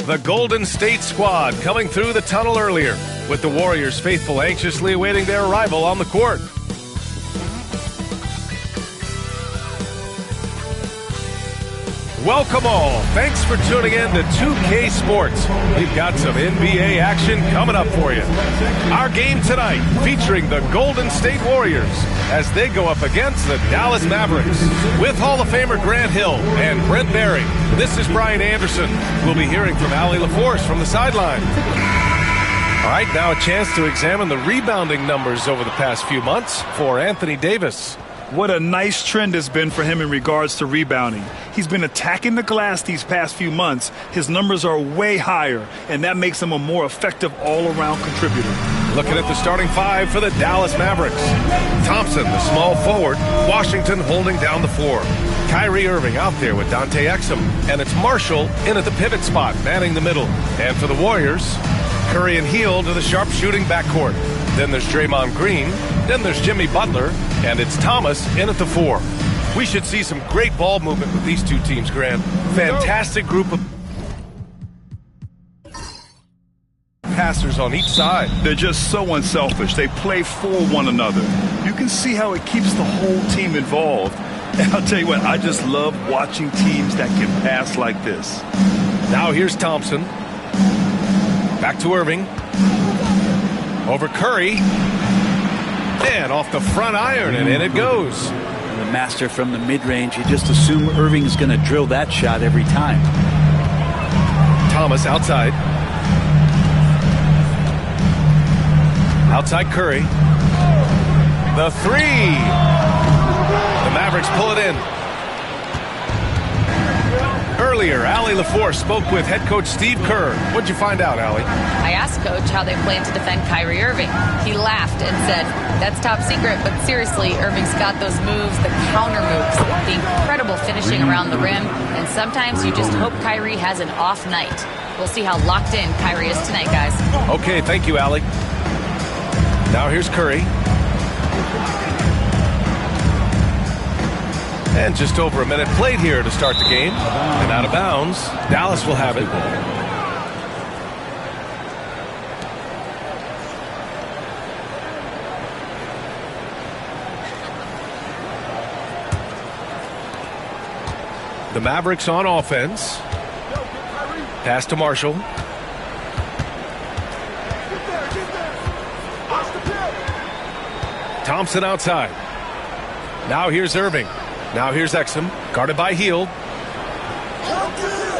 The Golden State squad coming through the tunnel earlier, with the Warriors faithful anxiously awaiting their arrival on the court. Welcome all. Thanks for tuning in to 2K Sports. We've got some NBA action coming up for you. Our game tonight featuring the Golden State Warriors as they go up against the Dallas Mavericks. With Hall of Famer Grant Hill and Brent Barry, this is Brian Anderson. We'll be hearing from Allie LaForce from the sideline. All right, now a chance to examine the rebounding numbers over the past few months for Anthony Davis. What a nice trend has been for him in regards to rebounding. He's been attacking the glass these past few months. His numbers are way higher, and that makes him a more effective all-around contributor. Looking at the starting five for the Dallas Mavericks. Thompson, the small forward. Washington holding down the floor. Kyrie Irving out there with Dante Exum. And it's Marshall in at the pivot spot, manning the middle. And for the Warriors, Curry and Hield to the sharp-shooting backcourt. Then there's Draymond Green. Then there's Jimmy Butler. And it's Thomas in at the 4. We should see some great ball movement with these two teams, Grant. Fantastic group of passers on each side. They're just so unselfish. They play for one another. You can see how it keeps the whole team involved. And I'll tell you what, I just love watching teams that can pass like this. Now here's Thompson. Back to Irving. Over Curry. And off the front iron, and in it goes. The master from the mid-range. You just assume Irving's going to drill that shot every time. Thomas outside. Outside Curry. The 3. The Mavericks pull it in. Earlier, Allie LaForce spoke with head coach Steve Kerr. What'd you find out, Allie? I asked Coach how they plan to defend Kyrie Irving. He laughed and said, that's top secret, but seriously, Irving's got those moves, the counter moves, the incredible finishing around the rim, and sometimes you just hope Kyrie has an off night. We'll see how locked in Kyrie is tonight, guys. Okay, thank you, Allie. Now here's Curry. And just over a minute played here to start the game. And out of bounds, Dallas will have it. The Mavericks on offense. Pass to Marshall. Thompson outside. Now here's Irving. Now here's Exum, guarded by Hield.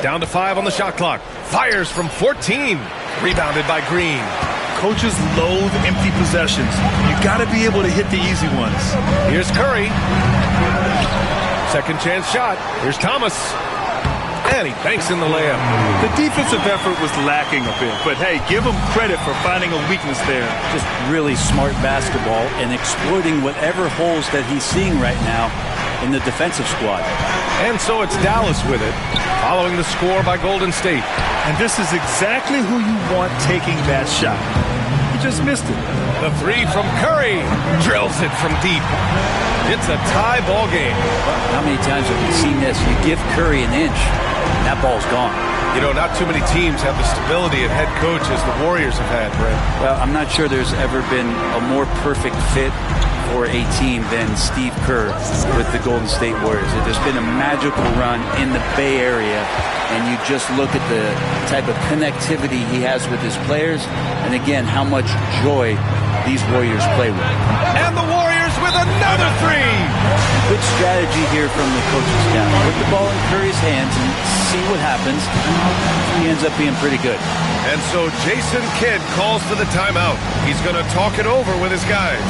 Down to 5 on the shot clock. Fires from 14. Rebounded by Green. Coaches loathe empty possessions. You got to be able to hit the easy ones. Here's Curry. Second chance shot. Here's Thomas. And he banks in the layup. The defensive effort was lacking a bit, but hey, give him credit for finding a weakness there. Just really smart basketball and exploiting whatever holes that he's seeing right now in the defensive squad. And so it's Dallas with it, following the score by Golden State. And this is exactly who you want taking that shot. He just missed it. The 3 from Curry. Drills it from deep. It's a tie ball game. How many times have we seen this? You give Curry an inch, and that ball's gone. You know, not too many teams have the stability at head coach as the Warriors have had, Brent. Well, I'm not sure there's ever been a more perfect fit for a team than Steve Kerr with the Golden State Warriors. There's been a magical run in the Bay Area, and you just look at the type of connectivity he has with his players, and again, how much joy these Warriors play with. And the Warriors with another 3! Good strategy here from the coaching staff. Put the ball in Curry's hands and see what happens. He ends up being pretty good. And so Jason Kidd calls for the timeout. He's going to talk it over with his guys.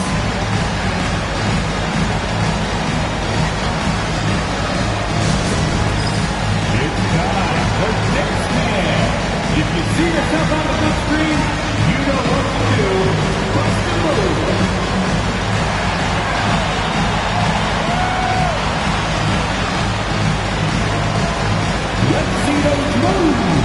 If you see yourself on the big screen, you know what to do. Bust the move. Let's see those moves.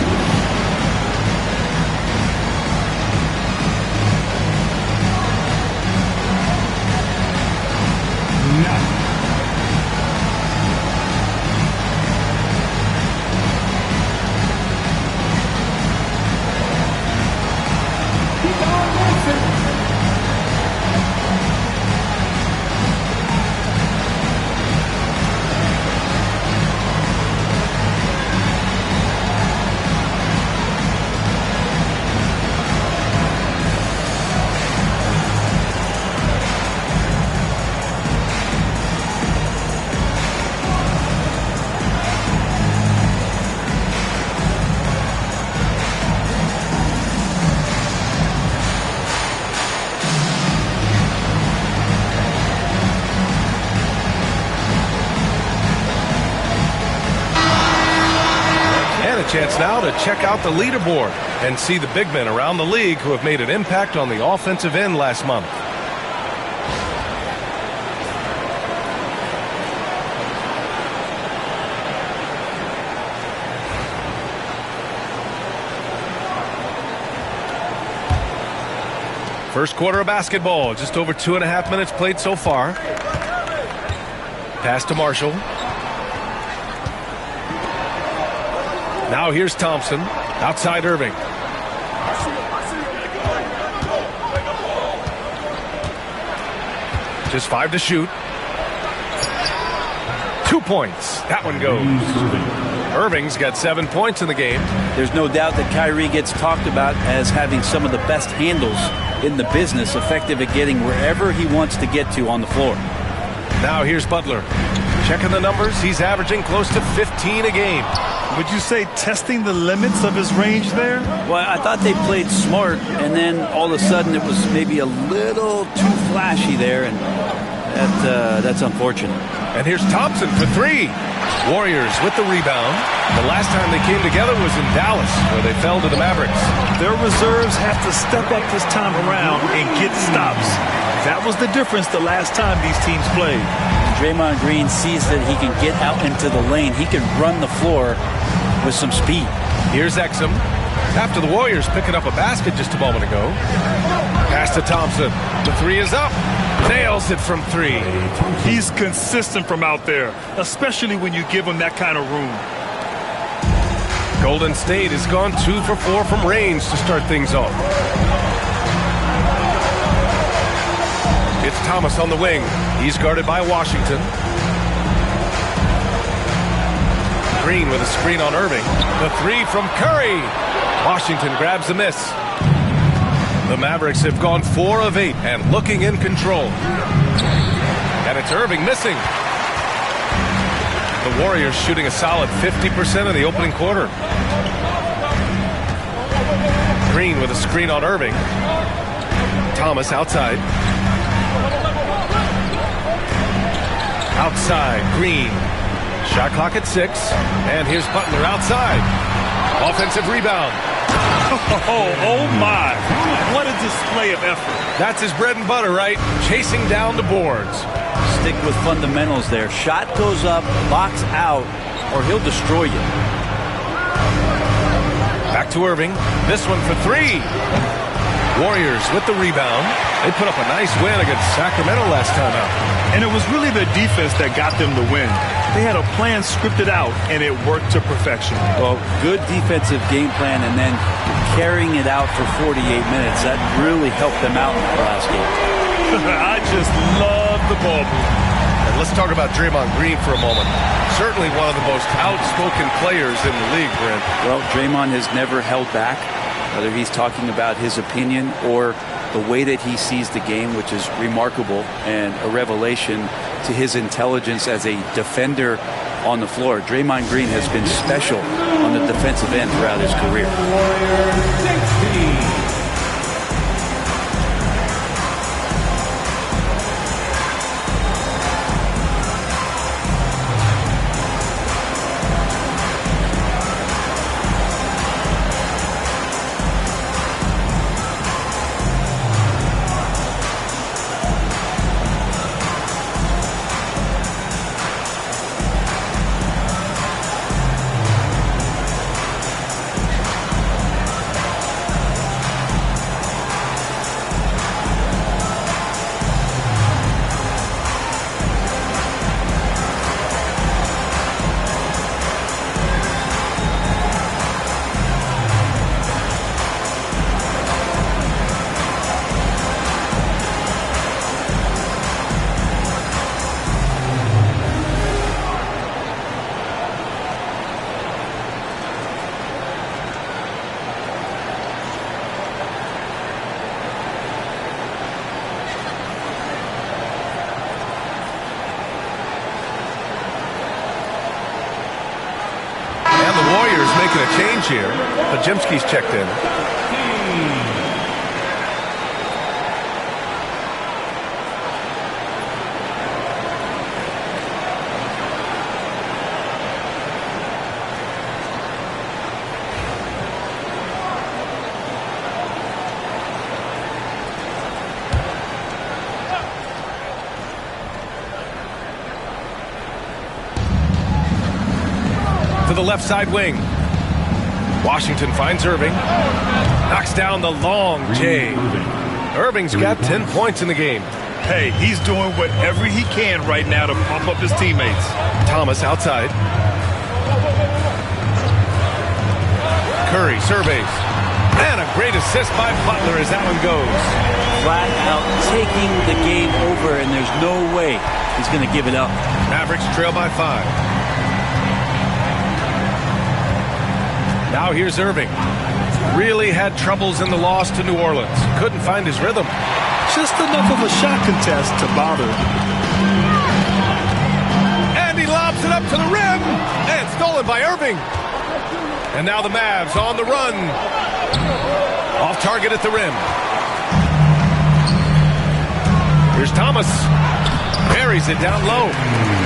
And a chance now to check out the leaderboard and see the big men around the league who have made an impact on the offensive end last month. First quarter of basketball, just over 2.5 minutes played so far. Pass to Marshall. Now here's Thompson. Outside Irving. Just 5 to shoot. 2 points. That one goes. Irving's got 7 points in the game. There's no doubt that Kyrie gets talked about as having some of the best handles in the business, effective at getting wherever he wants to get to on the floor. Now here's Butler. Checking the numbers, he's averaging close to 15 a game. Would you say testing the limits of his range there? Well, I thought they played smart, and then all of a sudden it was maybe a little too flashy there, and that's unfortunate. And here's Thompson for 3. Warriors with the rebound. The last time they came together was in Dallas, where they fell to the Mavericks. Their reserves have to step up this time around and get stops. That was the difference the last time these teams played. Draymond Green sees that he can get out into the lane. He can run the floor with some speed. Here's Exum. After the Warriors picking up a basket just a moment ago. Pass to Thompson. The 3 is up. Nails it from 3. He's consistent from out there, especially when you give him that kind of room. Golden State has gone 2 for 4 from range to start things off. It's Thomas on the wing. He's guarded by Washington. Green with a screen on Irving. The 3 from Curry. Washington grabs the miss. The Mavericks have gone 4 of 8 and looking in control. And it's Irving missing. The Warriors shooting a solid 50% in the opening quarter. Green with a screen on Irving. Thomas outside. Outside, Green. Shot clock at 6. And here's Butler outside. Offensive rebound. Oh my. What a display of effort. That's his bread and butter, right? Chasing down the boards. Stick with fundamentals there. Shot goes up, box out, or he'll destroy you. Back to Irving. This one for 3. Warriors with the rebound. They put up a nice win against Sacramento last time out. And it was really the defense that got them the win. They had a plan scripted out, and it worked to perfection. Well, good defensive game plan, and then carrying it out for 48 minutes. That really helped them out in the last game. I just love the ball movement. And let's talk about Draymond Green for a moment. Certainly one of the most outspoken players in the league, Brent. Well, Draymond has never held back, whether he's talking about his opinion or the way that he sees the game, which is remarkable and a revelation to his intelligence as a defender on the floor. Draymond Green has been special on the defensive end throughout his career. Making a change here. Pajemski's checked in. the left side wing. Washington finds Irving. Knocks down the long J. Irving's got 10 points in the game. Hey, he's doing whatever he can right now to pump up his teammates. Thomas outside. Curry surveys. And a great assist by Butler as that one goes. Flat out taking the game over, and there's no way he's going to give it up. Mavericks trail by 5. Now here's Irving. Really had troubles in the loss to New Orleans. Couldn't find his rhythm. Just enough of a shot contest to bother. And he lobs it up to the rim. And stolen by Irving. And now the Mavs on the run. Off target at the rim. Here's Thomas. Buries it down low.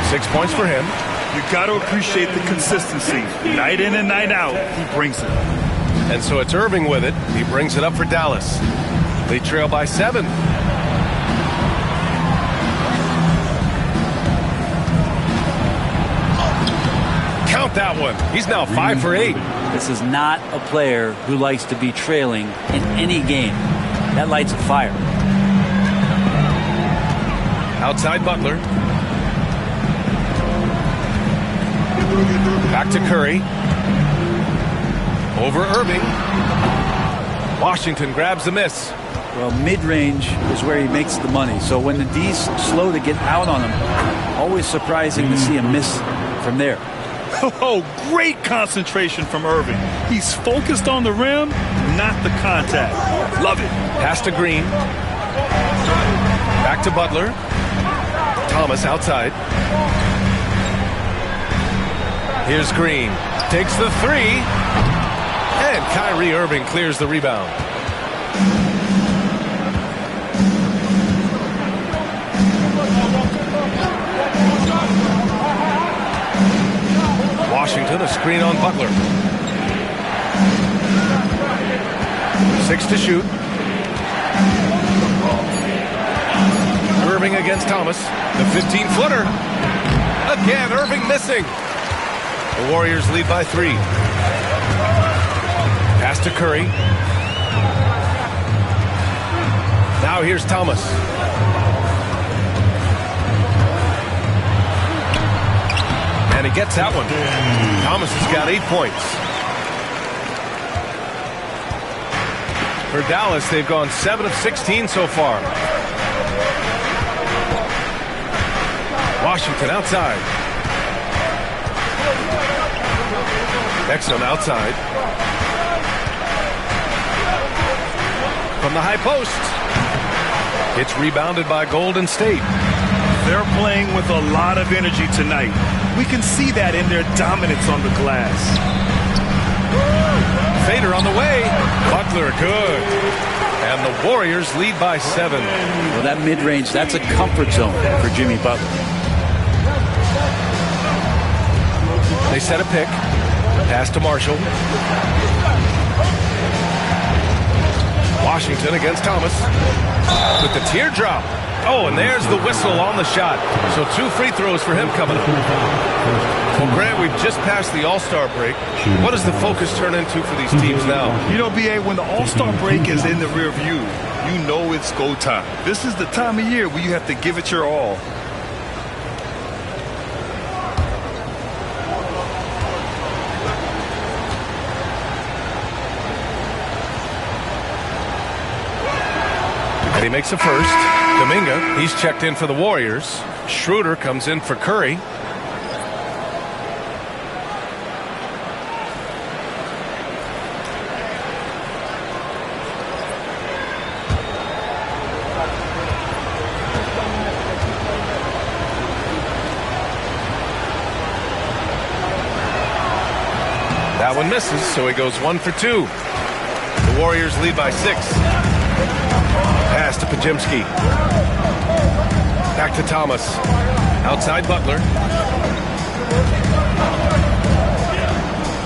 6 points for him. You got to appreciate the consistency. Night in and night out, he brings it. And so it's Irving with it. He brings it up for Dallas. They trail by 7. Count that one. He's now 5 for 8. This is not a player who likes to be trailing in any game. That lights a fire. Outside Butler. Back to Curry. Over Irving. Washington grabs the miss. Well, mid-range is where he makes the money. So when the D's slow to get out on him, always surprising to see him miss from there. Oh, great concentration from Irving. He's focused on the rim, not the contact. Love it. Pass to Green. Back to Butler. Thomas outside. Here's Green. Takes the 3. And Kyrie Irving clears the rebound. Washington, a screen on Butler. 6 to shoot. Irving against Thomas. The 15-footer. Again, Irving missing. The Warriors lead by 3. Pass to Curry. Now here's Thomas. And he gets that one. Thomas has got 8 points. For Dallas, they've gone 7 of 16 so far. Washington outside. Exum outside. From the high post. It's rebounded by Golden State. They're playing with a lot of energy tonight. We can see that in their dominance on the glass. Fader on the way. Butler good. And the Warriors lead by 7. Well, that mid-range, that's a comfort zone for Jimmy Butler. They set a pick. Pass to Marshall. Washington against Thomas. With the teardrop. Oh, and there's the whistle on the shot. So 2 free throws for him coming up. Well, Grant, we've just passed the All-Star break. What does the focus turn into for these teams now? You know, B.A., when the All-Star break is in the rear view, you know it's go time. This is the time of year where you have to give it your all. And he makes a first. Dominga, he's checked in for the Warriors. Schroeder comes in for Curry. That one misses, so he goes 1 for 2. The Warriors lead by 6. Pass to Pajimski. Back to Thomas. Outside Butler.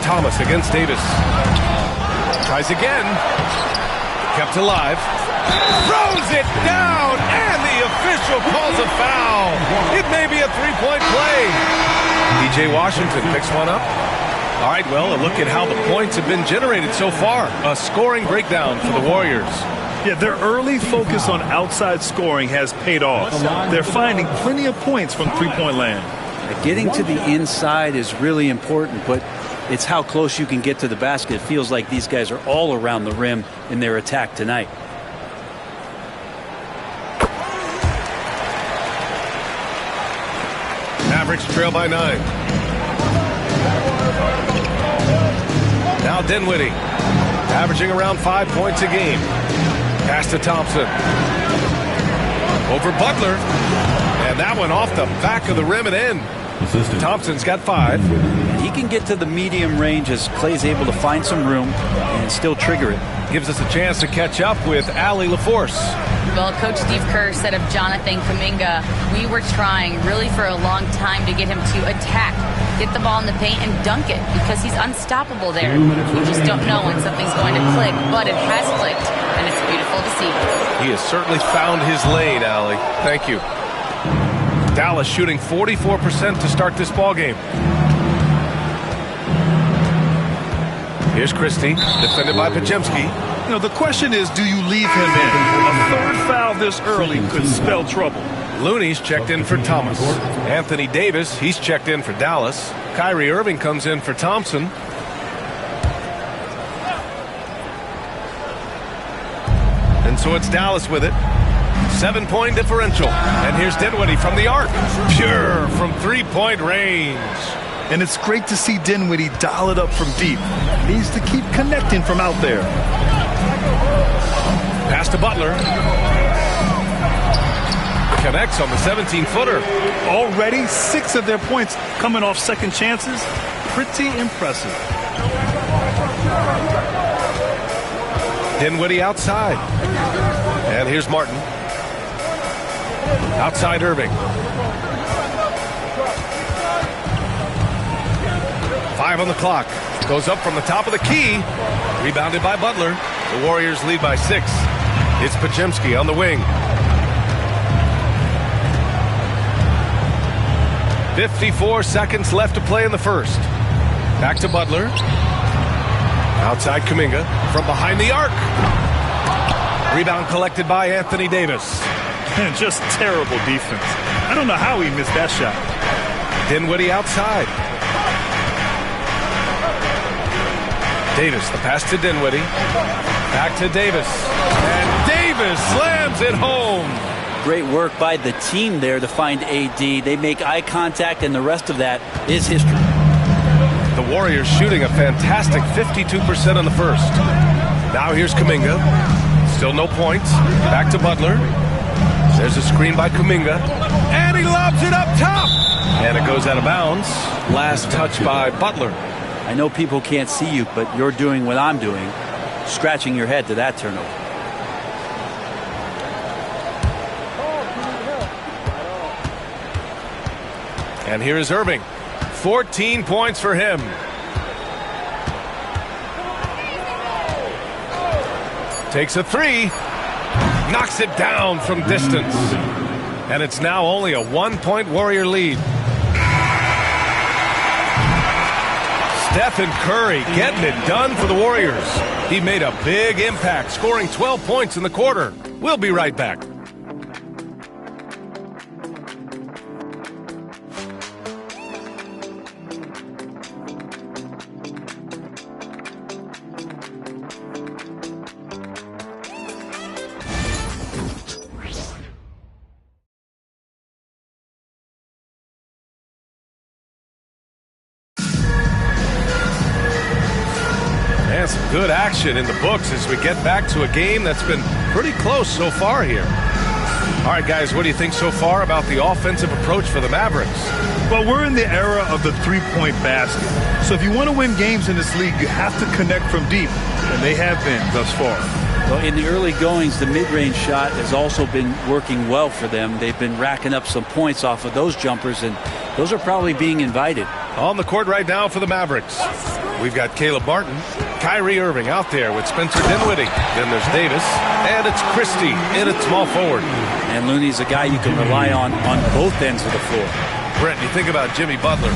Thomas against Davis. Tries again. Kept alive. Throws it down, and the official calls a foul. It may be a 3-point play. P.J. Washington picks one up. All right, well, a look at how the points have been generated so far. A scoring breakdown for the Warriors. Yeah, their early focus on outside scoring has paid off. They're finding plenty of points from three-point land. Getting to the inside is really important, but it's how close you can get to the basket. It feels like these guys are all around the rim in their attack tonight. Mavericks trail by 9. Now Dinwiddie, averaging around 5 points a game. Pass to Thompson. Over Butler. And that one off the back of the rim and in. Thompson's got 5. He can get to the medium range as Clay's able to find some room and still trigger it. Gives us a chance to catch up with Allie LaForce. Well, Coach Steve Kerr said of Jonathan Kuminga, we were trying really for a long time to get him to attack, get the ball in the paint and dunk it because he's unstoppable there. You just don't know when something's going to click, but it has clicked, and it's beautiful to see. He has certainly found his lane, Allie. Thank you. Dallas shooting 44% to start this ball game. Here's Christie, defended by Podziemski. You know, the question is, do you leave him in? A third foul this early could spell trouble. Looney's checked in for Thomas. Anthony Davis, he's checked in for Dallas. Kyrie Irving comes in for Thompson. And so it's Dallas with it. 7-point differential. And here's Dinwiddie from the arc. Pure from three-point range. And it's great to see Dinwiddie dial it up from deep. Needs to keep connecting from out there. Pass to Butler. Connects on the 17-footer. Already 6 of their points coming off second chances. Pretty impressive. Dinwiddie outside. And here's Martin. Outside Irving. 5 on the clock. Goes up from the top of the key. Rebounded by Butler. The Warriors lead by 6. It's Podziemski on the wing. 54 seconds left to play in the first. Back to Butler. Outside Kuminga. From behind the arc. Rebound collected by Anthony Davis. And just terrible defense. I don't know how he missed that shot. Dinwiddie outside. Davis, the pass to Dinwiddie. Back to Davis. And Davis slams it home. Great work by the team there to find AD. They make eye contact, and the rest of that is history. The Warriors shooting a fantastic 52% on the first. Now here's Kuminga. Still no points. Back to Butler. There's a screen by Kuminga. And he lobs it up top. And it goes out of bounds. Last touch by Butler. I know people can't see you, but you're doing what I'm doing, scratching your head to that turnover. And here is Irving. 14 points for him. Takes a 3. Knocks it down from distance. And it's now only a 1-point Warrior lead. Stephen Curry getting it done for the Warriors. He made a big impact, scoring 12 points in the quarter. We'll be right back. Some good action in the books as we get back to a game that's been pretty close so far here. All right, guys, what do you think so far about the offensive approach for the Mavericks? Well, we're in the era of the three-point basket. So if you want to win games in this league, you have to connect from deep, and they have been thus far. Well, in the early goings, the mid-range shot has also been working well for them. They've been racking up some points off of those jumpers, and those are probably being invited. On the court right now for the Mavericks, we've got Caleb Martin, Kyrie Irving out there with Spencer Dinwiddie. Then there's Davis, and it's Christie in at small forward. And Looney's a guy you can rely on both ends of the floor. Brent, you think about Jimmy Butler.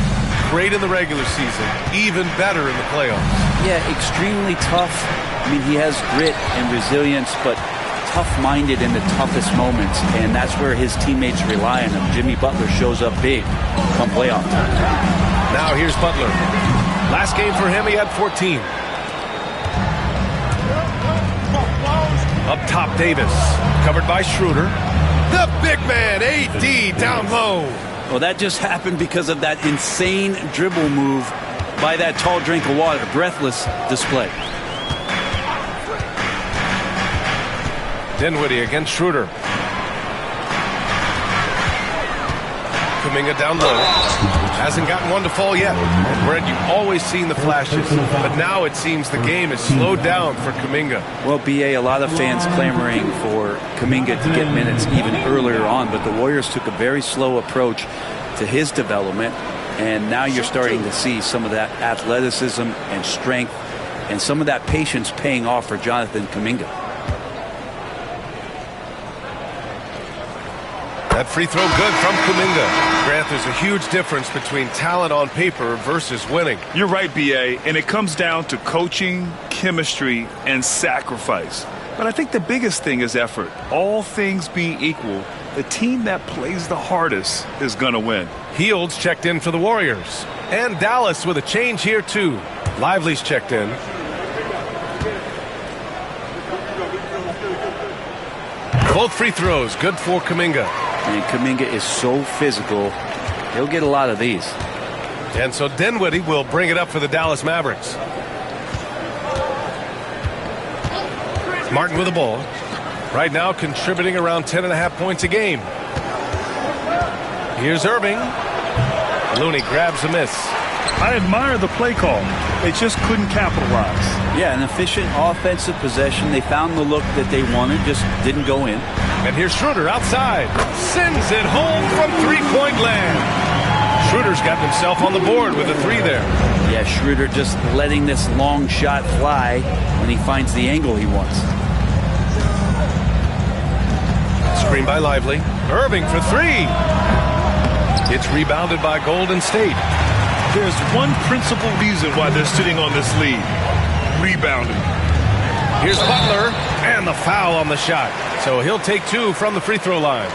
great in the regular season, even better in the playoffs. Yeah, extremely tough. I mean, he has grit and resilience, but tough-minded in the toughest moments, and that's where his teammates rely on him. Jimmy Butler shows up big come playoff time. Now here's Butler. Last game for him, he had 14. Up top, Davis. Covered by Schroeder. The big man, AD, down low. Well, that just happened because of that insane dribble move by that tall drink of water. Breathless display. Dinwiddie against Schroeder. Kuminga down low. Hasn't gotten one to fall yet. And Brett, you've always seen the flashes, but now it seems the game has slowed down for Kuminga. Well, BA, a lot of fans clamoring for Kuminga to get minutes even earlier on, but the Warriors took a very slow approach to his development, and now you're starting to see some of that athleticism and strength and some of that patience paying off for Jonathan Kuminga. That free throw good from Kuminga. Grant, there's a huge difference between talent on paper versus winning. You're right, BA, and it comes down to coaching, chemistry, and sacrifice. But I think the biggest thing is effort. All things being equal, the team that plays the hardest is going to win. Heald's checked in for the Warriors. And Dallas with a change here, too. Lively's checked in. Both free throws, good for Kuminga. And Kuminga is so physical, he'll get a lot of these. And so Dinwiddie will bring it up for the Dallas Mavericks. Martin with the ball. Right now contributing around 10.5 points a game. Here's Irving. Looney grabs a miss. I admire the play call. They just couldn't capitalize. Yeah, an efficient offensive possession. They found the look that they wanted, just didn't go in. And here's Schroeder outside. Sends it home from three-point land. Schroeder's gotten himself on the board with a three there. Yeah, Schroeder just letting this long shot fly when he finds the angle he wants. Screen by Lively. Irving for three. It's rebounded by Golden State. There's one principal reason why they're sitting on this lead. Rebounding. Here's Butler, and the foul on the shot. So he'll take two from the free throw line.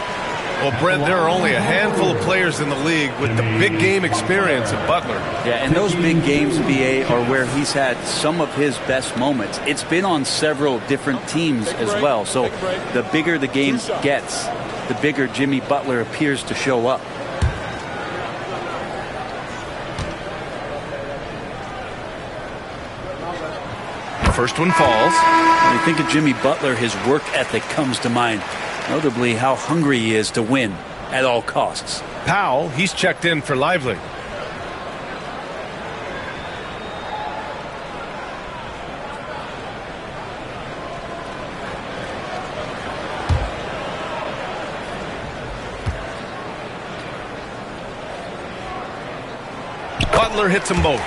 Well, Brent, there are only a handful of players in the league with the big game experience of Butler. Yeah, and those big games, BA, are where he's had some of his best moments. It's been on several different teams as well. So the bigger the game gets, the bigger Jimmy Butler appears to show up. First one falls. When you think of Jimmy Butler, his work ethic comes to mind. Notably, how hungry he is to win at all costs. Powell, he's checked in for Lively. Butler hits them both.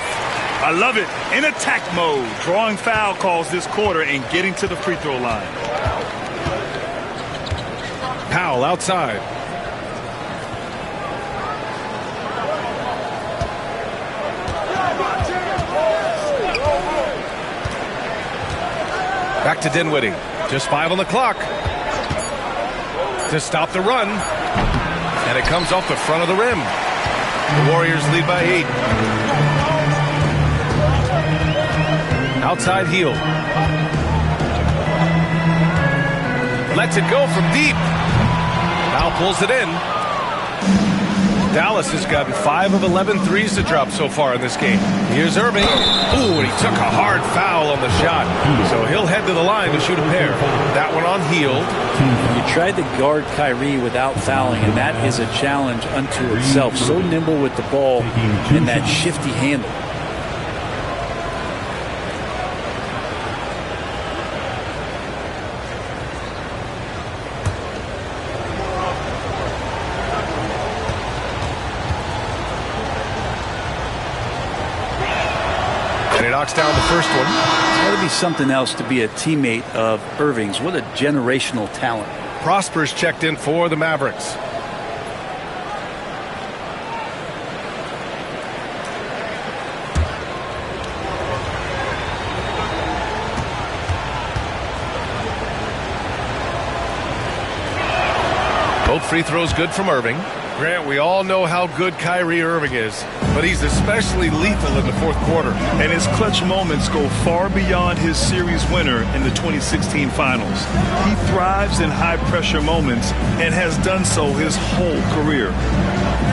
I love it. In attack mode, drawing foul calls this quarter and getting to the free throw line. Powell outside. Back to Dinwiddie. Just 5 on the clock. To stop the run. And it comes off the front of the rim. The Warriors lead by 8. Outside Hield. Lets it go from deep. Now pulls it in. Dallas has gotten 5 of 11 threes to drop so far in this game. Here's Irving. Ooh, and he took a hard foul on the shot. So he'll head to the line to shoot a pair. That one on Hield. You tried to guard Kyrie without fouling, and that is a challenge unto itself. So nimble with the ball and that shifty handle. Knocks down the first one. It's got to be something else to be a teammate of Irving's. What a generational talent. Prosper's checked in for the Mavericks. Both free throws good from Irving. Grant, we all know how good Kyrie Irving is, but he's especially lethal in the fourth quarter. And his clutch moments go far beyond his series winner in the 2016 finals. He thrives in high-pressure moments and has done so his whole career.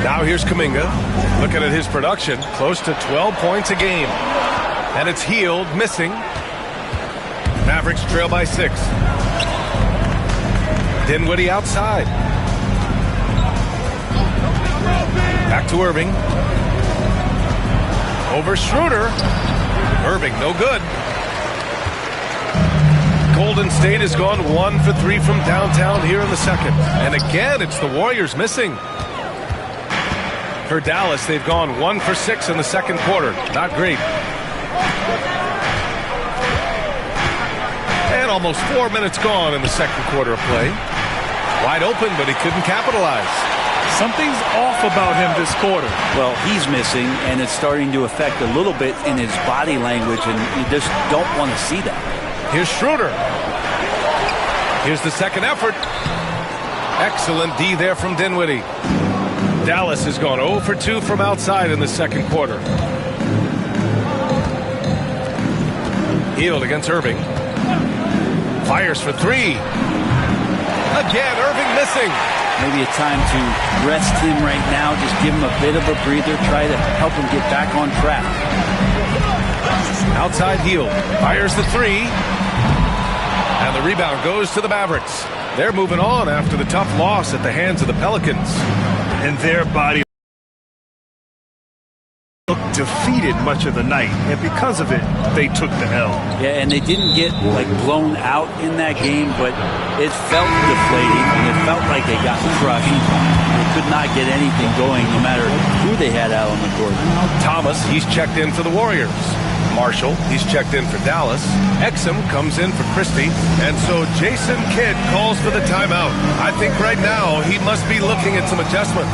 Now here's Kuminga. Looking at his production, close to 12 points a game. And it's Hield missing. Mavericks trail by 6. Dinwiddie outside. Back to Irving. Over Schroeder. Irving, no good. Golden State has gone 1 for 3 from downtown here in the second. And again, it's the Warriors missing. For Dallas, they've gone 1 for 6 in the second quarter. Not great. And almost 4 minutes gone in the second quarter of play. Wide open, but he couldn't capitalize. Something's off about him this quarter. Well, he's missing, and it's starting to affect a little bit in his body language, and you just don't want to see that. Here's Schroeder. Here's the second effort. Excellent D there from Dinwiddie. Dallas has gone 0 for 2 from outside in the second quarter. Hield against Irving. Fires for 3. Again, Irving missing. Maybe a time to rest him right now. Just give him a bit of a breather. Try to help him get back on track. Outside Hield. Fires the 3. And the rebound goes to the Mavericks. They're moving on after the tough loss at the hands of the Pelicans. And their body looked defeated much of the night, and because of it, they took the L. Yeah, and they didn't get blown out in that game, but it felt deflating, and it felt like they got crushed. They could not get anything going, no matter who they had out on the court. Thomas, he's checked in for the Warriors. Marshall, he's checked in for Dallas. Exum comes in for Christie. And so Jason Kidd calls for the timeout. I think right now he must be looking at some adjustments.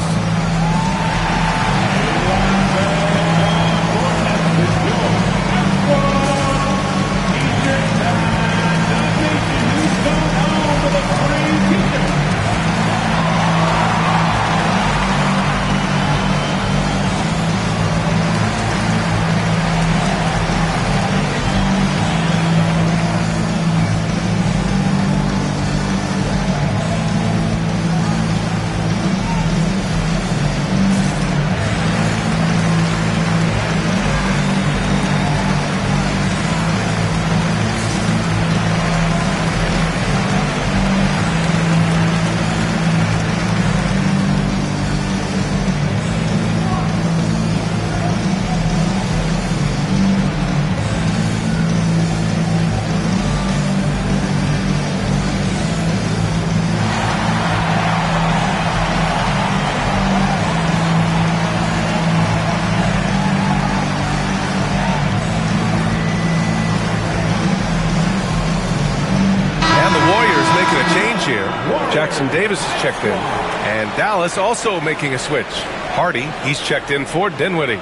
Jackson Davis is checked in. And Dallas also making a switch. Hardy, he's checked in for Dinwiddie.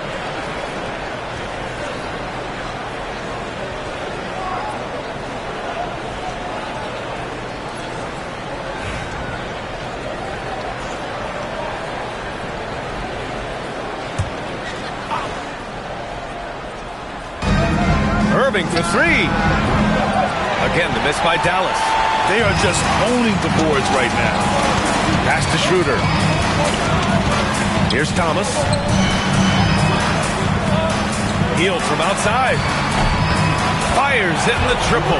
Irving for 3. Again, the miss by Dallas. They are just owning the boards right now. Pass to Schroeder. Here's Thomas. Hield from outside. Fires, hitting the triple.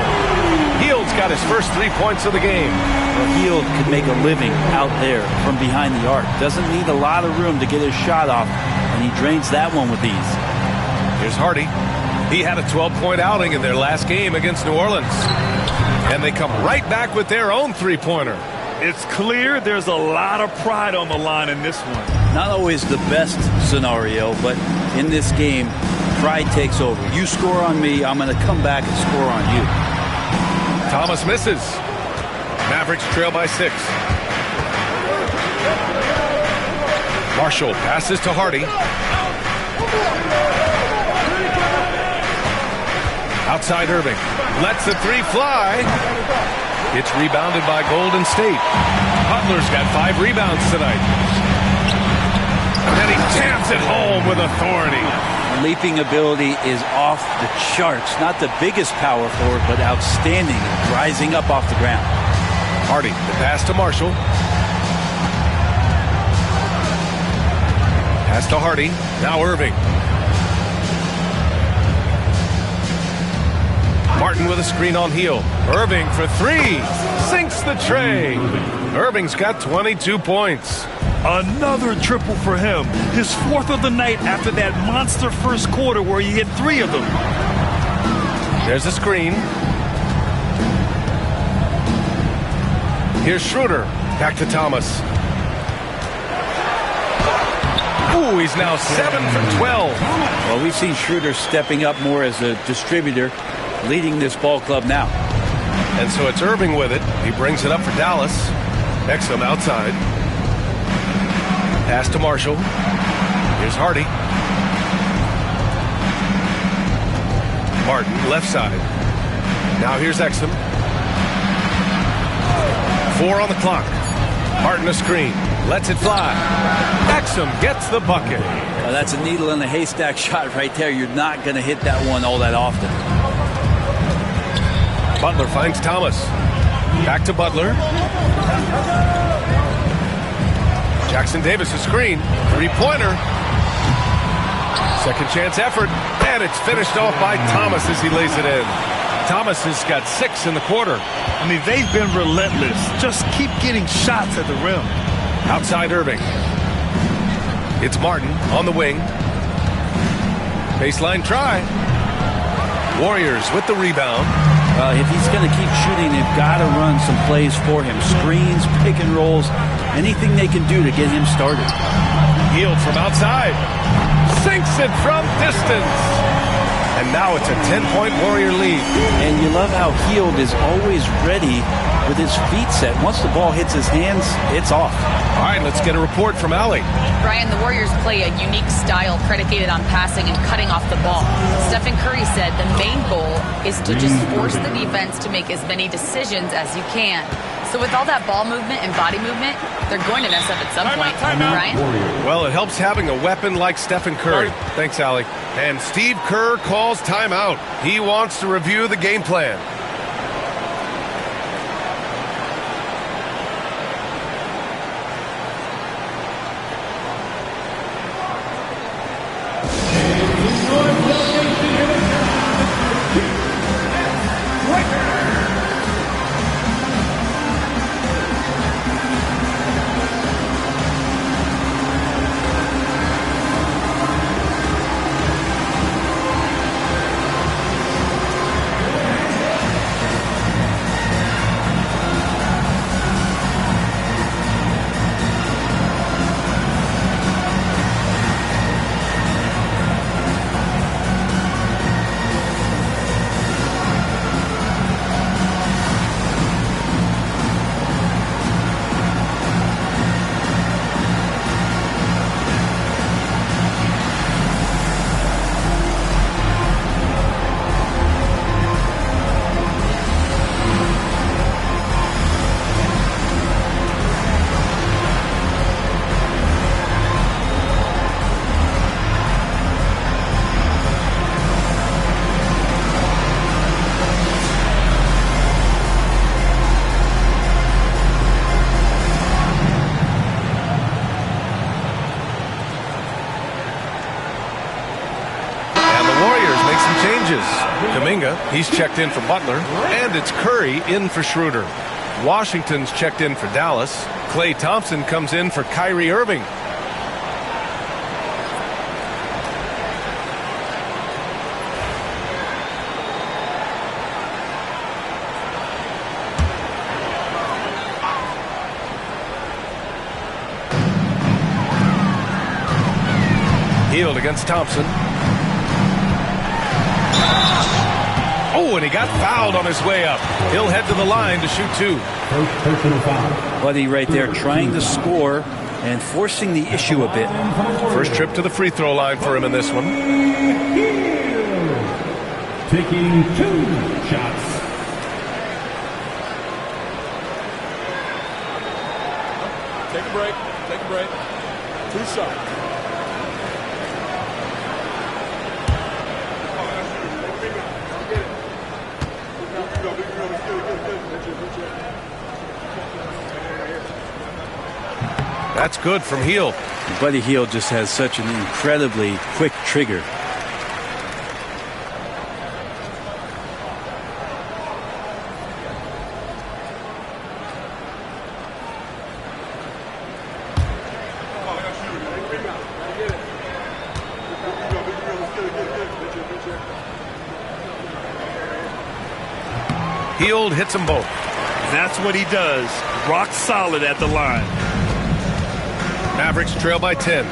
Hield's got his first 3 points of the game. Well, Hield could make a living out there from behind the arc. Doesn't need a lot of room to get his shot off, and he drains that one with ease. Here's Hardy. He had a 12-point outing in their last game against New Orleans. And they come right back with their own three-pointer. It's clear there's a lot of pride on the line in this one. Not always the best scenario, but in this game, pride takes over. You score on me, I'm going to come back and score on you. Thomas misses. Mavericks trail by 6. Marshall passes to Hardy. Outside Irving. Lets the 3 fly. It's rebounded by Golden State. Butler's got 5 rebounds tonight. And he taps it home with authority. Leaping ability is off the charts. Not the biggest power forward, but outstanding, rising up off the ground. Hardy, the pass to Marshall. Pass to Hardy. Now Irving. Martin with a screen on heel. Irving for 3. Sinks the tray. Irving's got 22 points. Another triple for him. His 4th of the night after that monster first quarter where he hit 3 of them. There's a screen. Here's Schroeder. Back to Thomas. Ooh, he's now 7 for 12. Well, we've seen Schroeder stepping up more as a distributor, leading this ball club now. And so it's Irving with it. He brings it up for Dallas. Exum outside. Pass to Marshall. Here's Hardy. Martin, left side. Now here's Exum. 4 on the clock. Martin a screen. Lets it fly. Exum gets the bucket. Well, that's a needle in a haystack shot right there. You're not going to hit that one all that often. Butler finds Thomas. Back to Butler. Jackson Davis a screen. 3-pointer. Second chance effort. And it's finished off by Thomas as he lays it in. Thomas has got 6 in the quarter. I mean, they've been relentless. Just keep getting shots at the rim. Outside Irving. It's Martin on the wing. Baseline try. Warriors with the rebound. If he's going to keep shooting, they've got to run some plays for him. Screens, pick and rolls, anything they can do to get him started. Hield from outside. Sinks it from distance. And now it's a 10-point Warrior lead. And you love how Hield is always ready with his feet set. Once the ball hits his hands, it's off. All right, let's get a report from Allie. Brian, the Warriors play a unique style predicated on passing and cutting off the ball. Stephen Curry said the main goal is to just force the defense to make as many decisions as you can. So with all that ball movement and body movement, they're going to mess up at some point. Brian? Well, it helps having a weapon like Stephen Curry. Thanks, Allie. And Steve Kerr calls timeout. He wants to review the game plan. Kuminga, he's checked in for Butler, and it's Curry in for Schroeder. Washington's checked in for Dallas. Klay Thompson comes in for Kyrie Irving. Hield against Thompson. Oh, and he got fouled on his way up. He'll head to the line to shoot 2. Personal foul. Buddy right there trying to score and forcing the issue a bit. First trip to the free throw line for him in this one. Taking 2 shots. break. Too soft. That's good from Heel. Buddy Hield just has such an incredibly quick trigger. Hield hits them both. That's what he does. Rock solid at the line. Mavericks trail by 10.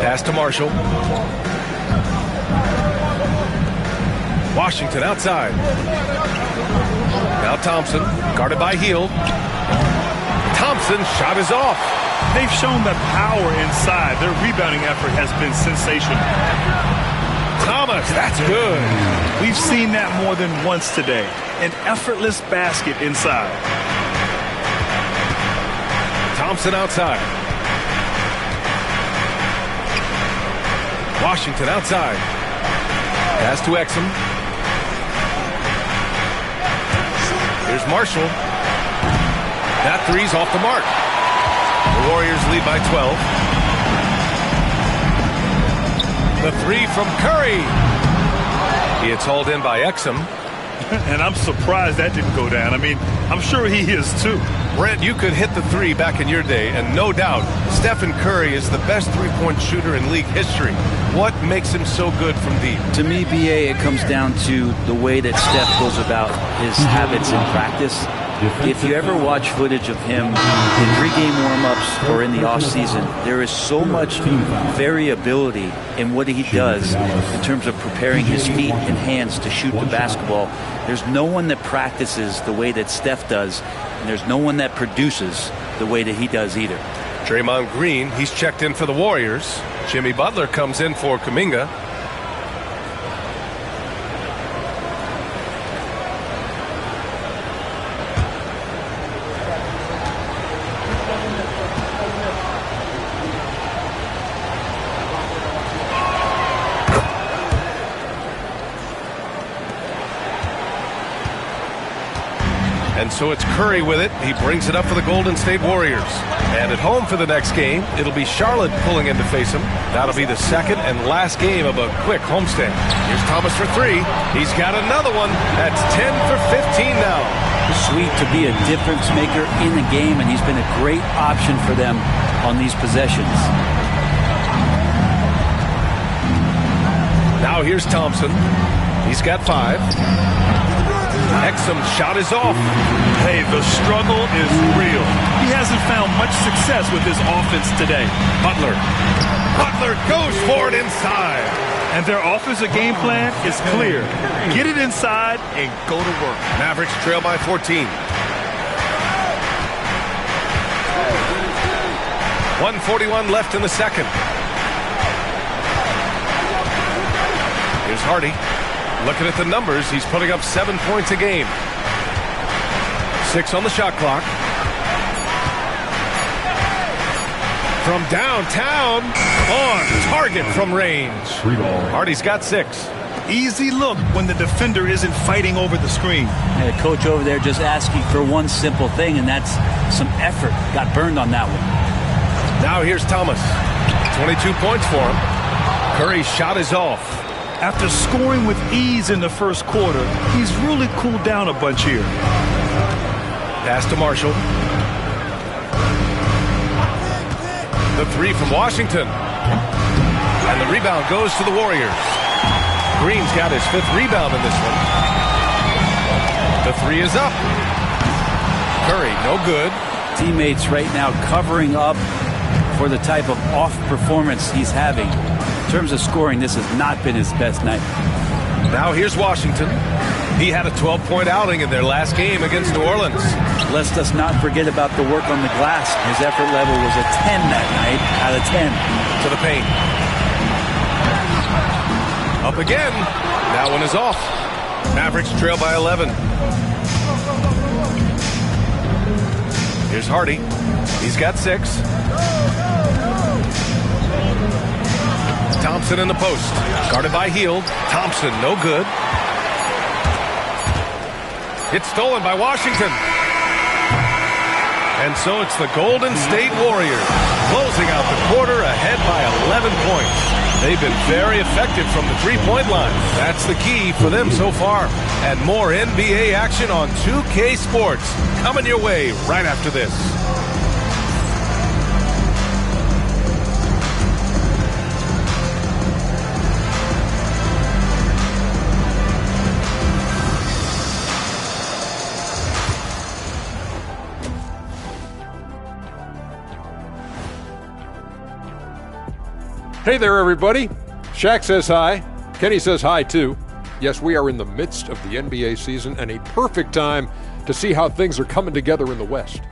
Pass to Marshall. Washington outside. Now Thompson, guarded by Hield. Thompson shot is off. They've shown that power inside. Their rebounding effort has been sensational. Thomas, that's good. We've seen that more than once today. An effortless basket inside. Thompson outside. Washington outside. Pass to Exum. Here's Marshall. That three's off the mark. The Warriors lead by 12. The three from Curry. He gets hauled in by Exum. And I'm surprised that didn't go down. I mean, I'm sure he is too. Brent, you could hit the three back in your day, and no doubt, Stephen Curry is the best three-point shooter in league history. What makes him so good from deep? To me, BA, it comes down to the way that Steph goes about his habits in practice. If you ever watch footage of him in pregame warm-ups or in the off-season, there is so much variability in what he does in terms of preparing his feet and hands to shoot the basketball. There's no one that practices the way that Steph does, and there's no one that produces the way that he does either. Draymond Green, he's checked in for the Warriors. Jimmy Butler comes in for Kuminga. And so it's Curry with it. He brings it up for the Golden State Warriors. And at home for the next game, it'll be Charlotte pulling in to face him. That'll be the second and last game of a quick homestand. Here's Thomas for three. He's got another one. That's 10 for 15 now. Sweet to be a difference maker in the game, and he's been a great option for them on these possessions. Now here's Thompson. He's got five. Exum shot is off. Hey, the struggle is real. He hasn't found much success with his offense today. Butler goes for it inside. And their offensive game plan is clear. Get it inside and go to work. Mavericks trail by 14. 1:41 left in the second. Here's Hardy. Looking at the numbers, he's putting up 7 points a game. 6 on the shot clock. From downtown, on target from range. Hardy's got 6. Easy look when the defender isn't fighting over the screen. And the coach over there just asking for one simple thing, and that's some effort. Got burned on that one. Now here's Thomas. 22 points for him. Curry's shot is off. After scoring with ease in the first quarter, he's really cooled down a bunch here. Pass to Marshall. The three from Washington. And the rebound goes to the Warriors. Green's got his 5th rebound in this one. The three is up. Curry, no good. Teammates right now covering up for the type of off performance he's having. In terms of scoring, this has not been his best night. Now here's Washington. He had a 12-point outing in their last game against New Orleans. Let's us not forget about the work on the glass. His effort level was a 10 that night out of 10. To the paint. Up again. That one is off. Mavericks trail by 11. Here's Hardy. He's got 6. Thompson in the post. Guarded by Hield. Thompson, no good. It's stolen by Washington. And so it's the Golden State Warriors closing out the quarter ahead by 11 points. They've been very effective from the three-point line. That's the key for them so far. And more NBA action on 2K Sports coming your way right after this. Hey there, everybody. Shaq says hi. Kenny says hi, too. Yes, we are in the midst of the NBA season and a perfect time to see how things are coming together in the West.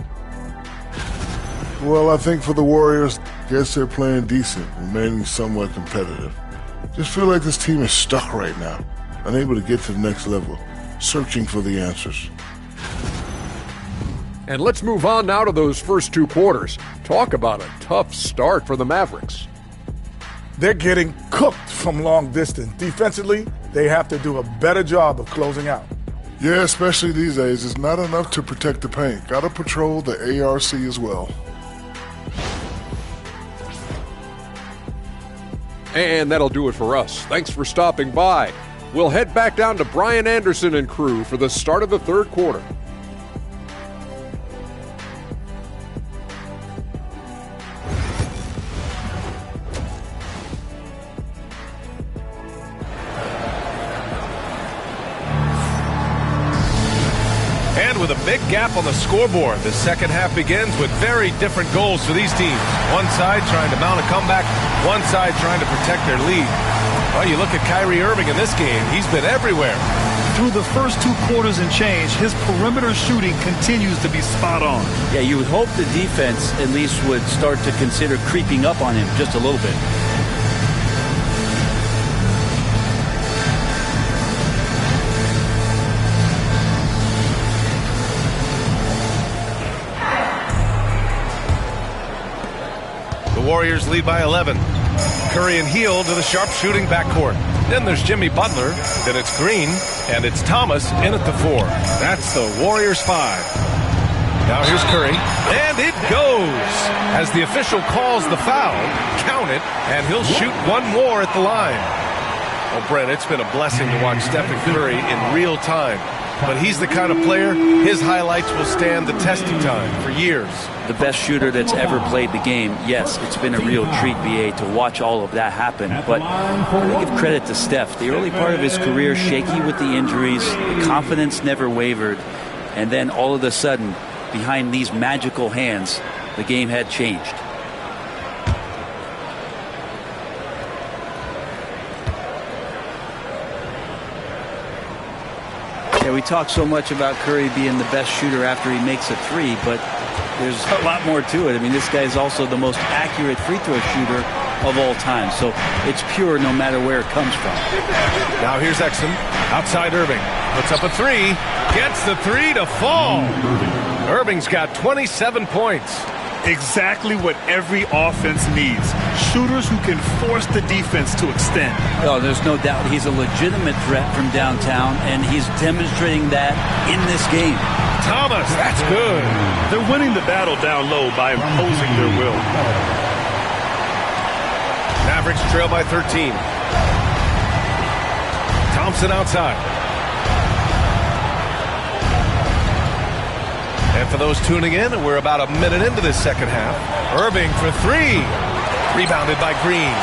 Well, I think for the Warriors, guess they're playing decent, remaining somewhat competitive. Just feel like this team is stuck right now, unable to get to the next level, searching for the answers. And let's move on now to those first 2 quarters. Talk about a tough start for the Mavericks. They're getting cooked from long distance. Defensively, they have to do a better job of closing out. Yeah, especially these days. It's not enough to protect the paint. Got to patrol the ARC as well. And that'll do it for us. Thanks for stopping by. We'll head back down to Brian Anderson and crew for the start of the third quarter. With a big gap on the scoreboard, the second half begins with very different goals for these teams. One side trying to mount a comeback, one side trying to protect their lead. Well, you look at Kyrie Irving in this game, he's been everywhere. Through the first 2 quarters and change, his perimeter shooting continues to be spot on. Yeah, you would hope the defense at least would start to consider creeping up on him just a little bit. Warriors lead by 11. Curry and Hield to the sharp-shooting backcourt. Then there's Jimmy Butler. Then it's Green. And it's Thomas in at the 4. That's the Warriors 5. Now here's Curry. And it goes! As the official calls the foul, count it, and he'll shoot one more at the line. Well, Brent, it's been a blessing to watch Stephen Curry in real time. But he's the kind of player, his highlights will stand the test of time for years. The best shooter that's ever played the game. Yes, it's been a real treat, BA, to watch all of that happen. But I give credit to Steph. The early part of his career, shaky with the injuries, the confidence never wavered. And then all of a sudden, behind these magical hands, the game had changed. Yeah, we talk so much about Curry being the best shooter after he makes a 3, but there's a lot more to it. I mean, this guy is also the most accurate free throw shooter of all time. So it's pure no matter where it comes from. Now here's Exum. Outside Irving. Puts up a 3. Gets the 3 to fall. Irving's got 27 points. Exactly what every offense needs. Shooters who can force the defense to extend. Oh, there's no doubt he's a legitimate threat from downtown, and he's demonstrating that in this game. Thomas, that's good. They're winning the battle down low by imposing their will. Mavericks trail by 13. Thompson outside. And for those tuning in, we're about a minute into this second half. Irving for 3. Rebounded by Green.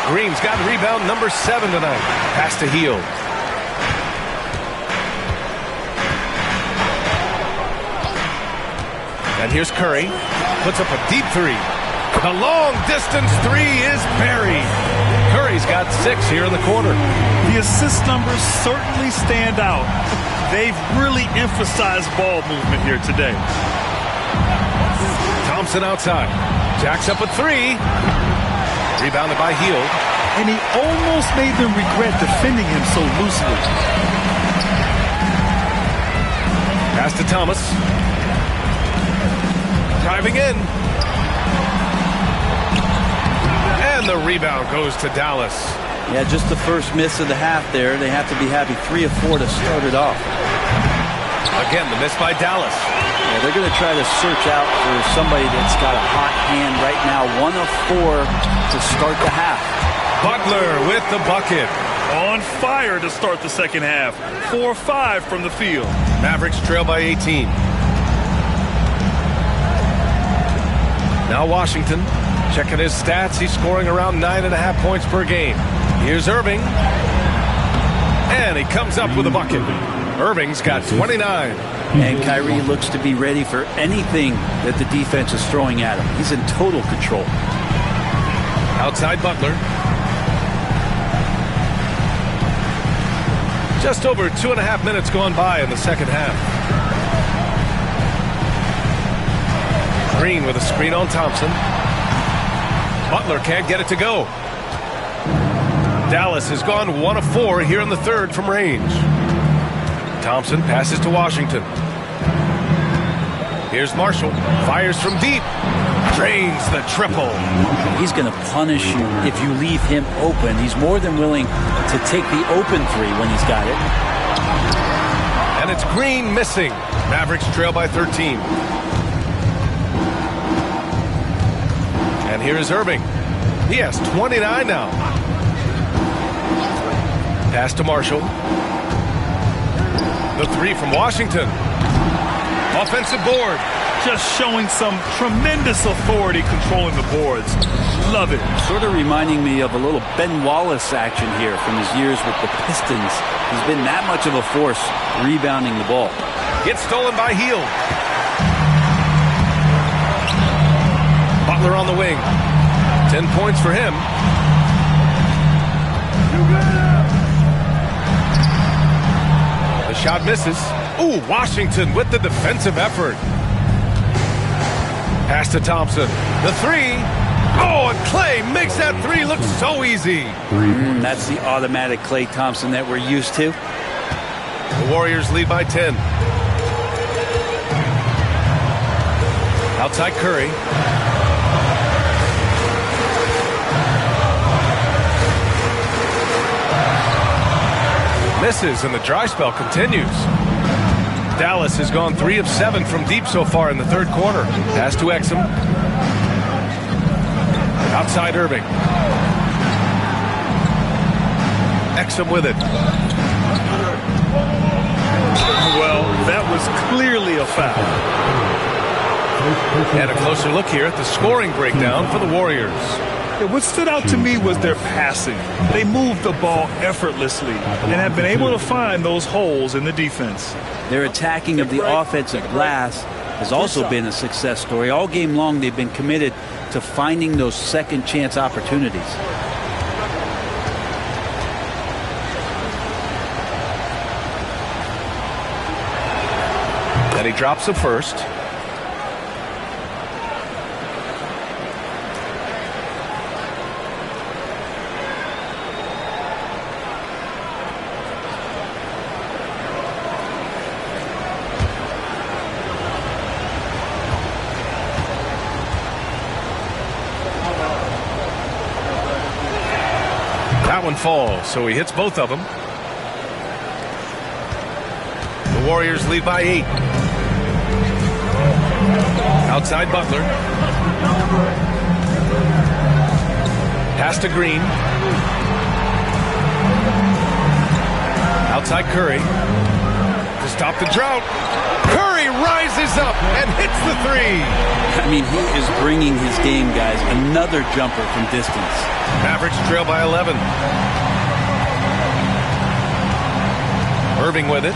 Green's got rebound number 7 tonight. Pass to Hield. And here's Curry. Puts up a deep 3. The long distance 3 is buried. Curry's got 6 here in the quarter. The assist numbers certainly stand out. They've really emphasized ball movement here today. Thompson outside. Jacks up a 3. Rebounded by Hield. And he almost made them regret defending him so loosely. Pass to Thomas. Driving in. And the rebound goes to Dallas. Yeah, just the first miss of the half there. They have to be happy. 3 of 4 to start it off. Again, the miss by Dallas. Yeah, they're going to try to search out for somebody that's got a hot hand right now. 1 of 4 to start the half. Butler with the bucket. On fire to start the second half. 4-5 from the field. Mavericks trail by 18. Now Washington. Checking his stats, he's scoring around 9.5 points per game. Here's Irving. And he comes up with a bucket. Irving's got 29. And Kyrie looks to be ready for anything that the defense is throwing at him. He's in total control. Outside Butler. Just over 2.5 minutes gone by in the second half. Green with a screen on Thompson. Butler can't get it to go. Dallas has gone 1 of 4 here in the third from range. Thompson passes to Washington. Here's Marshall. Fires from deep. Drains the triple. He's going to punish you if you leave him open. He's more than willing to take the open 3 when he's got it. And it's Green missing. Mavericks trail by 13. And here is Irving. He has 29 now. Pass to Marshall. The 3 from Washington. Offensive board. Just showing some tremendous authority controlling the boards. Love it. Sort of reminding me of a little Ben Wallace action here from his years with the Pistons. He's been that much of a force rebounding the ball. Gets stolen by Hield. Butler on the wing. 10 points for him. The shot misses. Ooh, Washington with the defensive effort. Pass to Thompson. The 3. Oh, and Clay makes that 3 look so easy. That's the automatic Klay Thompson that we're used to. The Warriors lead by 10. Outside Curry. Misses, and the dry spell continues. Dallas has gone 3 of 7 from deep so far in the third quarter. Pass to Exum. Outside Irving. Exum with it. Well, that was clearly a foul. And a closer look here at the scoring breakdown for the Warriors. Yeah, what stood out to me was their passing. They moved the ball effortlessly and have been able to find those holes in the defense. Their attacking of the offensive glass has also been a success story. All game long, they've been committed to finding those second chance opportunities. And he drops the first. That one falls, so he hits both of them. The Warriors lead by 8. Outside Butler. Pass to Green. Outside Curry. To stop the drought. Curry rises up and hits the 3. I mean, he is bringing his game, guys. Another jumper from distance. Mavericks trail by 11. Irving with it.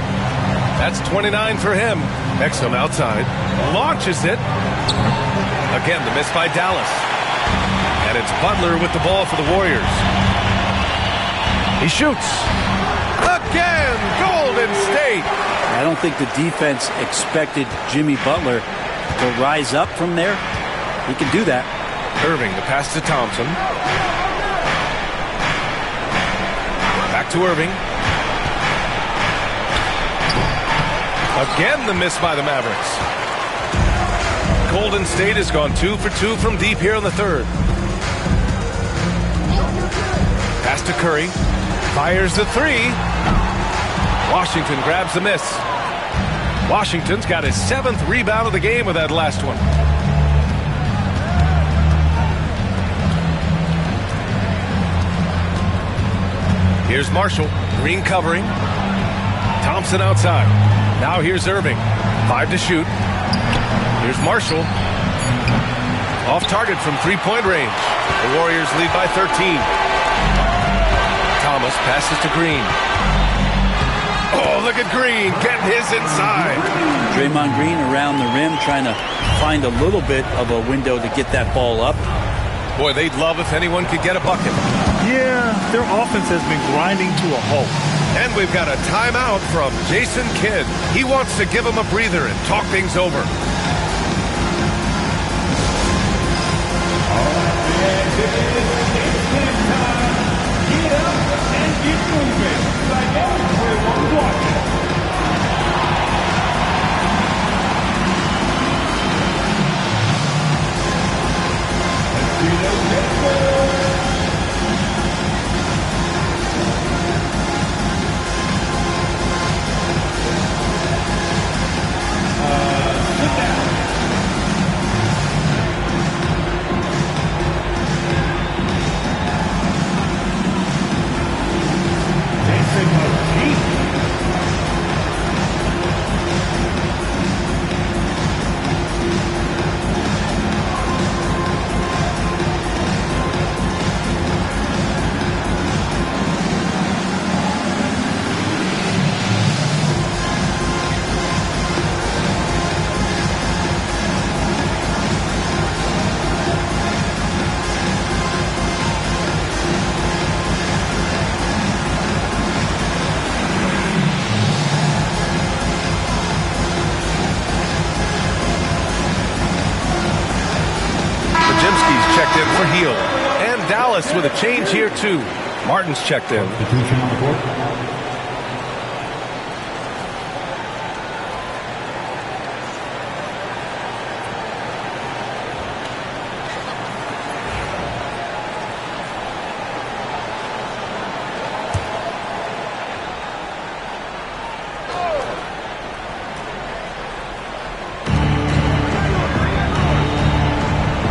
That's 29 for him. Exum outside. Launches it. Again, the miss by Dallas. And it's Butler with the ball for the Warriors. He shoots. Again, Golden State. I don't think the defense expected Jimmy Butler to rise up from there. He can do that. Irving, the pass to Thompson. Back to Irving. Again, the miss by the Mavericks. Golden State has gone 2 for 2 from deep here in the third. Pass to Curry. Fires the three. Washington grabs the miss. Washington's got his 7th rebound of the game with that last one. Here's Marshall. Green covering. Thompson outside. Now here's Irving. 5 to shoot. Here's Marshall. Off target from three-point range. The Warriors lead by 13. Thomas passes to Green. Oh, look at Green getting his inside. Draymond Green around the rim trying to find a little bit of a window to get that ball up. Boy, they'd love if anyone could get a bucket. Yeah, their offense has been grinding to a halt. And we've got a timeout from Jason Kidd. He wants to give him a breather and talk things over. Get up and get moving. Like everyone watching. Let's see those numbers. Sit down. Checked in for Heel. And Dallas with a change here, too. Martin's checked in.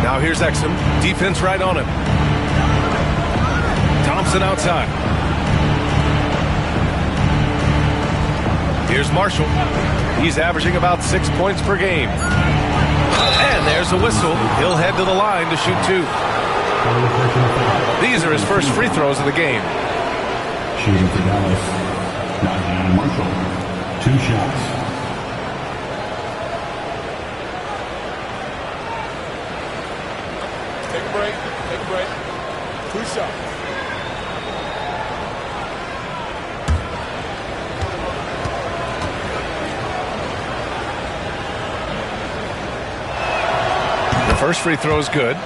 Now here's Exum. Defense right on him. Thompson outside. Here's Marshall. He's averaging about 6 points per game. And there's a whistle. He'll head to the line to shoot 2. These are his first free throws of the game. Shooting for Dallas. Naji Marshall. 2 shots. Take a break. 2 shots. The first free throw is good.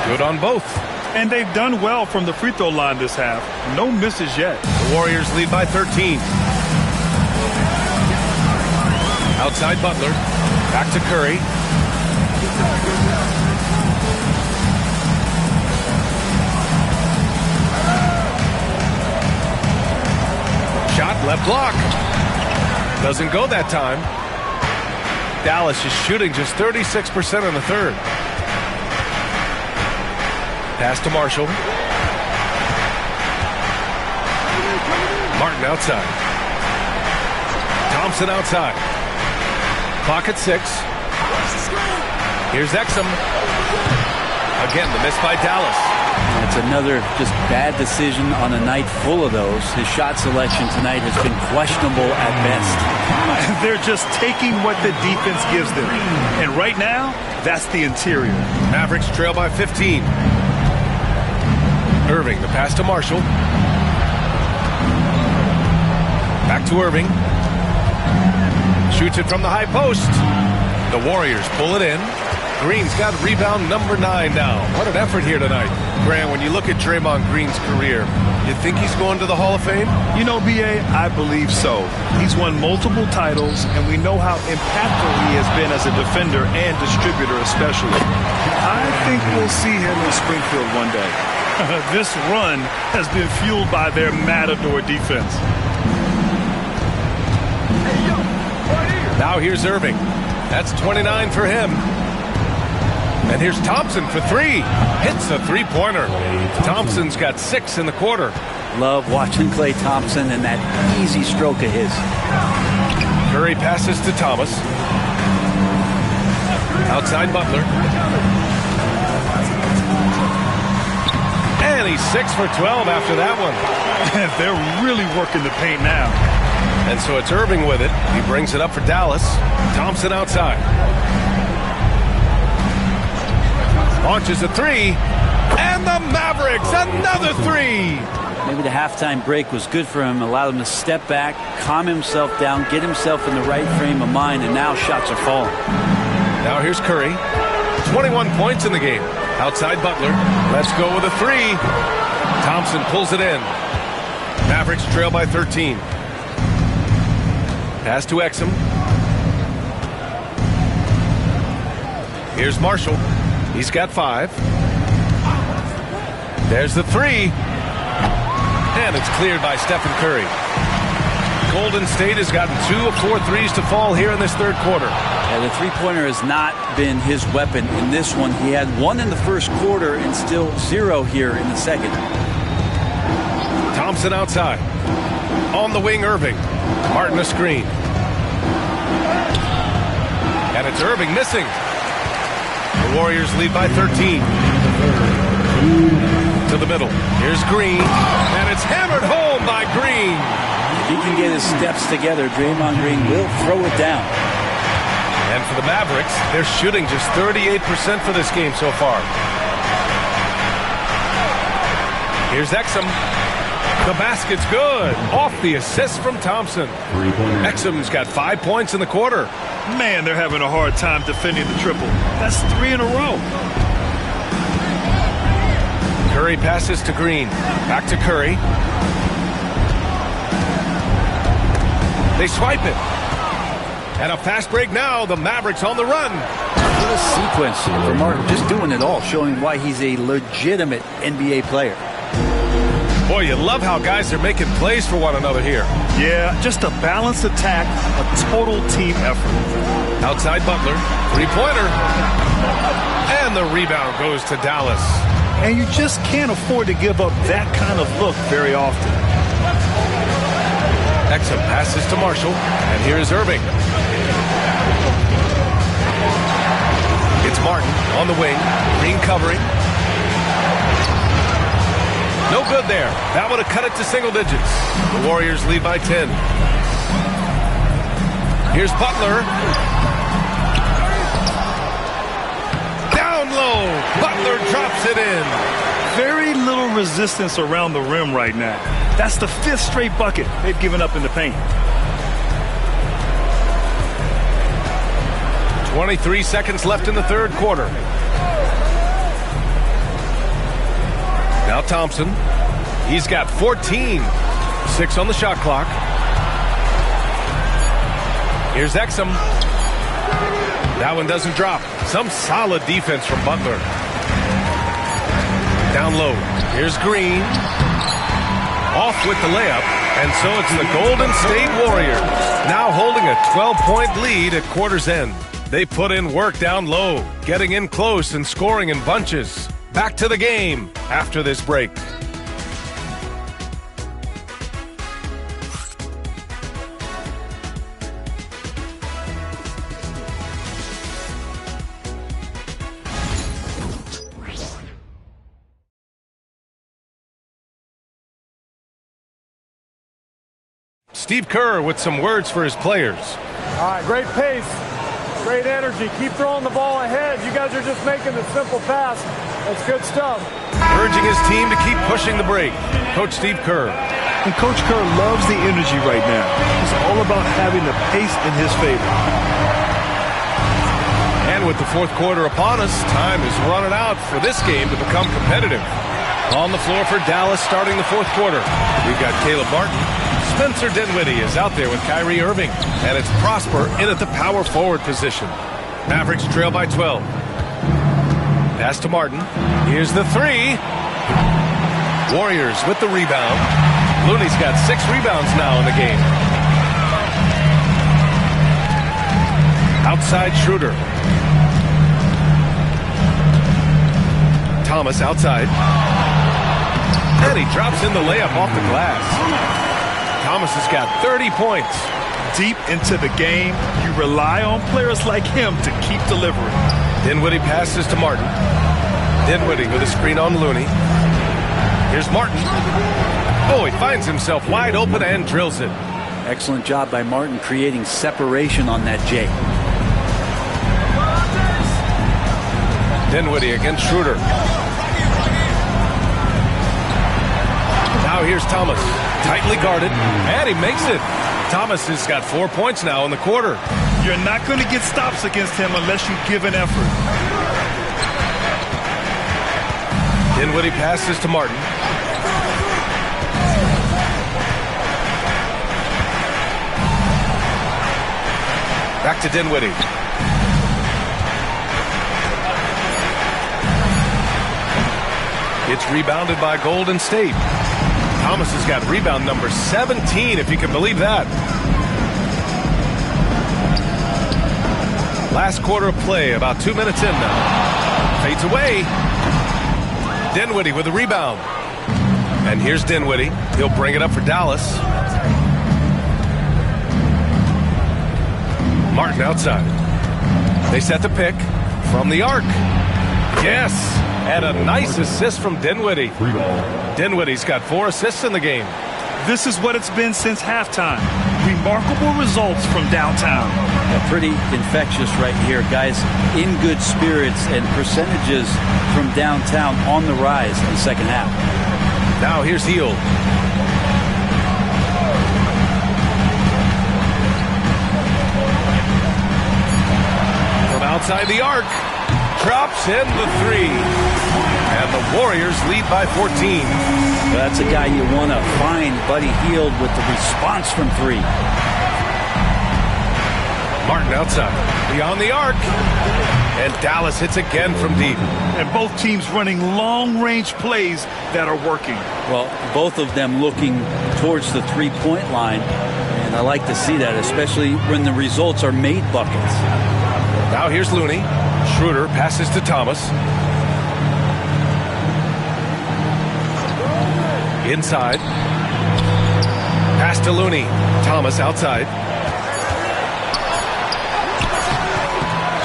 Good on both. And they've done well from the free throw line this half. No misses yet. The Warriors lead by 13. Outside Butler. Back to Curry. Shot left block. Doesn't go that time. Dallas is shooting just 36% in the third. Pass to Marshall. Martin outside. Thompson outside. Clock at 6. Here's Exum. Again, the miss by Dallas. It's another just bad decision on a night full of those. His shot selection tonight has been questionable at best. They're just taking what the defense gives them. And right now, that's the interior. Mavericks trail by 15. Irving, the pass to Marshall. Back to Irving. Shoots it from the high post. The Warriors pull it in. Green's got rebound number 9 now. What an effort here tonight. Grant, when you look at Draymond Green's career, you think he's going to the Hall of Fame? You know, B.A., I believe so. He's won multiple titles, and we know how impactful he has been as a defender and distributor especially. I think we'll see him in Springfield one day. This run has been fueled by their matador defense. Now here's Irving. That's 29 for him. And here's Thompson for 3. Hits a three-pointer. Thompson's got 6 in the quarter. Love watching Klay Thompson and that easy stroke of his. Curry passes to Thomas. Outside Butler. And he's 6 for 12 after that one. They're really working the paint now. And so it's Irving with it. He brings it up for Dallas. Thompson outside. Launches a 3. And the Mavericks, another 3. Maybe the halftime break was good for him. Allowed him to step back, calm himself down, get himself in the right frame of mind, and now shots are falling. Now here's Curry. 21 points in the game. Outside Butler. Let's go with a 3. Thompson pulls it in. Mavericks trail by 13. Pass to Exum. Here's Marshall. He's got 5. There's the 3. And it's cleared by Stephen Curry. Golden State has gotten 2 of 4 threes to fall here in this third quarter. Yeah, the three-pointer has not been his weapon in this one. He had 1 in the first quarter and still 0 here in the second. Thompson outside. On the wing, Irving. Martin a screen. And it's Irving missing. The Warriors lead by 13. To the middle. Here's Green. And it's hammered home by Green. If he can get his steps together, Draymond Green will throw it down. And for the Mavericks, they're shooting just 38% for this game so far. Here's Exum. The basket's good. Off the assist from Thompson. Exum's got 5 points in the quarter. Man, they're having a hard time defending the triple. That's 3 in a row. Curry passes to Green. Back to Curry. They swipe it. And a fast break now. The Mavericks on the run. What a sequence for Martin. Just doing it all, showing why he's a legitimate NBA player. Boy, you love how guys are making plays for one another here. Yeah, just a balanced attack, a total team effort. Outside Butler. Three-pointer. And the rebound goes to Dallas. And you just can't afford to give up that kind of look very often. Exum passes to Marshall. And here's Irving. It's Martin on the wing. Green covering. No good there. That would have cut it to single digits. The Warriors lead by 10. Here's Butler. Down low. Butler drops it in. Very little resistance around the rim right now. That's the 5th straight bucket they've given up in the paint. 23 seconds left in the third quarter. Now Thompson. He's got 14. 6 on the shot clock. Here's Exum. That one doesn't drop. Some solid defense from Butler. Down low. Here's Green. Off with the layup. And so it's the Golden State Warriors now holding a 12-point lead at quarter's end. They put in work down low, getting in close and scoring in bunches. Back to the game after this break. Steve Kerr with some words for his players. All right, great pace, great energy. Keep throwing the ball ahead. You guys are just making the simple pass. That's good stuff. Urging his team to keep pushing the break. Coach Steve Kerr. And Coach Kerr loves the energy right now. It's all about having the pace in his favor. And with the fourth quarter upon us, time is running out for this game to become competitive. On the floor for Dallas starting the fourth quarter. We've got Caleb Martin. Spencer Dinwiddie is out there with Kyrie Irving. And it's Prosper in at the power forward position. Mavericks trail by 12. Pass to Martin. Here's the three. Warriors with the rebound. Looney's got 6 rebounds now in the game. Outside Schroeder. Thomas outside. And he drops in the layup off the glass. Thomas has got 30 points. Deep into the game, you rely on players like him to keep delivering. Dinwiddie passes to Martin. Dinwiddie with a screen on Looney. Here's Martin. Oh, he finds himself wide open and drills it. Excellent job by Martin creating separation on that J. Dinwiddie against Schroeder. Now here's Thomas. Tightly guarded. And he makes it. Thomas has got 4 points now in the quarter. You're not going to get stops against him unless you give an effort. Dinwiddie passes to Martin. Back to Dinwiddie. It's rebounded by Golden State. Thomas has got rebound number 17, if you can believe that. Last quarter of play, about 2 minutes in now. Fades away. Dinwiddie with the rebound. And here's Dinwiddie. He'll bring it up for Dallas. Martin outside. They set the pick from the arc. Yes. And a nice assist from Dinwiddie. Dinwiddie's got 4 assists in the game. This is what it's been since halftime. Remarkable results from downtown. Yeah, pretty infectious right here. Guys in good spirits and percentages from downtown on the rise in the second half. Now here's Hield. From outside the arc. Drops in the three. And the Warriors lead by 14. Well, that's a guy you want to find, Buddy Hield, with the response from 3. Martin outside. Beyond the arc. And Dallas hits again from deep. And both teams running long-range plays that are working. Well, both of them looking towards the three-point line. And I like to see that, especially when the results are made buckets. Now here's Looney. Schroeder passes to Thomas. Inside. Pass to Looney. Thomas outside.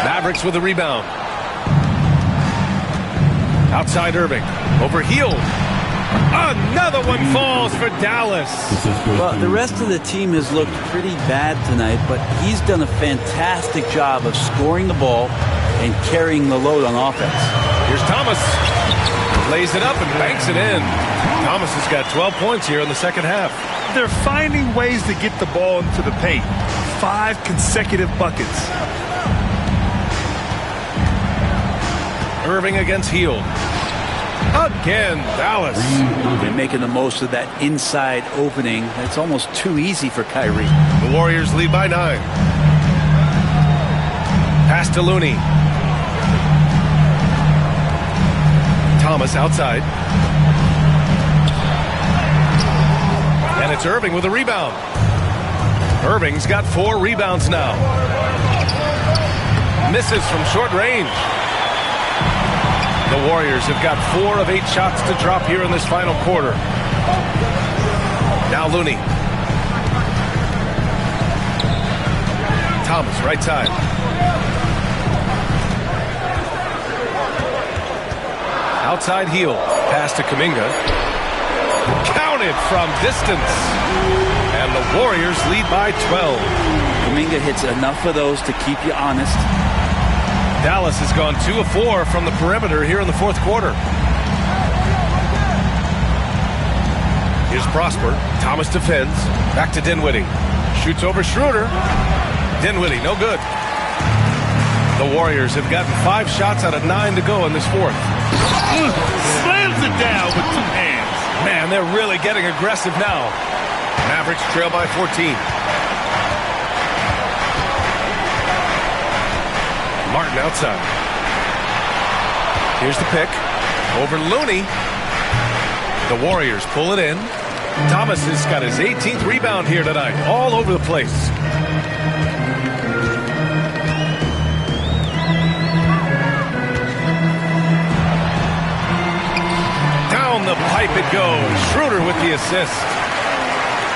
Mavericks with a rebound. Outside Irving. Over Hield. Another one falls for Dallas. Well, the rest of the team has looked pretty bad tonight, but he's done a fantastic job of scoring the ball and carrying the load on offense. Here's Thomas. Lays it up and banks it in. Thomas has got 12 points here in the second half. They're finding ways to get the ball into the paint. 5 consecutive buckets. Irving against Hield. Again, Dallas. They're making the most of that inside opening. It's almost too easy for Kyrie. The Warriors lead by 9. Pass to Looney. Thomas outside. And it's Irving with a rebound. Irving's got 4 rebounds now. Misses from short range. The Warriors have got 4 of 8 shots to drop here in this final quarter. Now Looney. Thomas, right side. Outside Hield. Pass to Kuminga. Counted from distance. And the Warriors lead by 12. Kuminga hits enough of those to keep you honest. Dallas has gone 2 of 4 from the perimeter here in the fourth quarter. Here's Here's Prosper. Thomas defends. Back to Dinwiddie. Shoots over Schroeder. Dinwiddie, no good. The Warriors have gotten 5 shots out of 9 to go in this fourth. Slams it down with 2 hands. Man, they're really getting aggressive now. Mavericks trail by 14. Martin outside. Here's the pick. Over Looney. The Warriors pull it in. Thomas has got his 18th rebound here tonight. All over the place. Down the pipe it goes. Schroeder with the assist.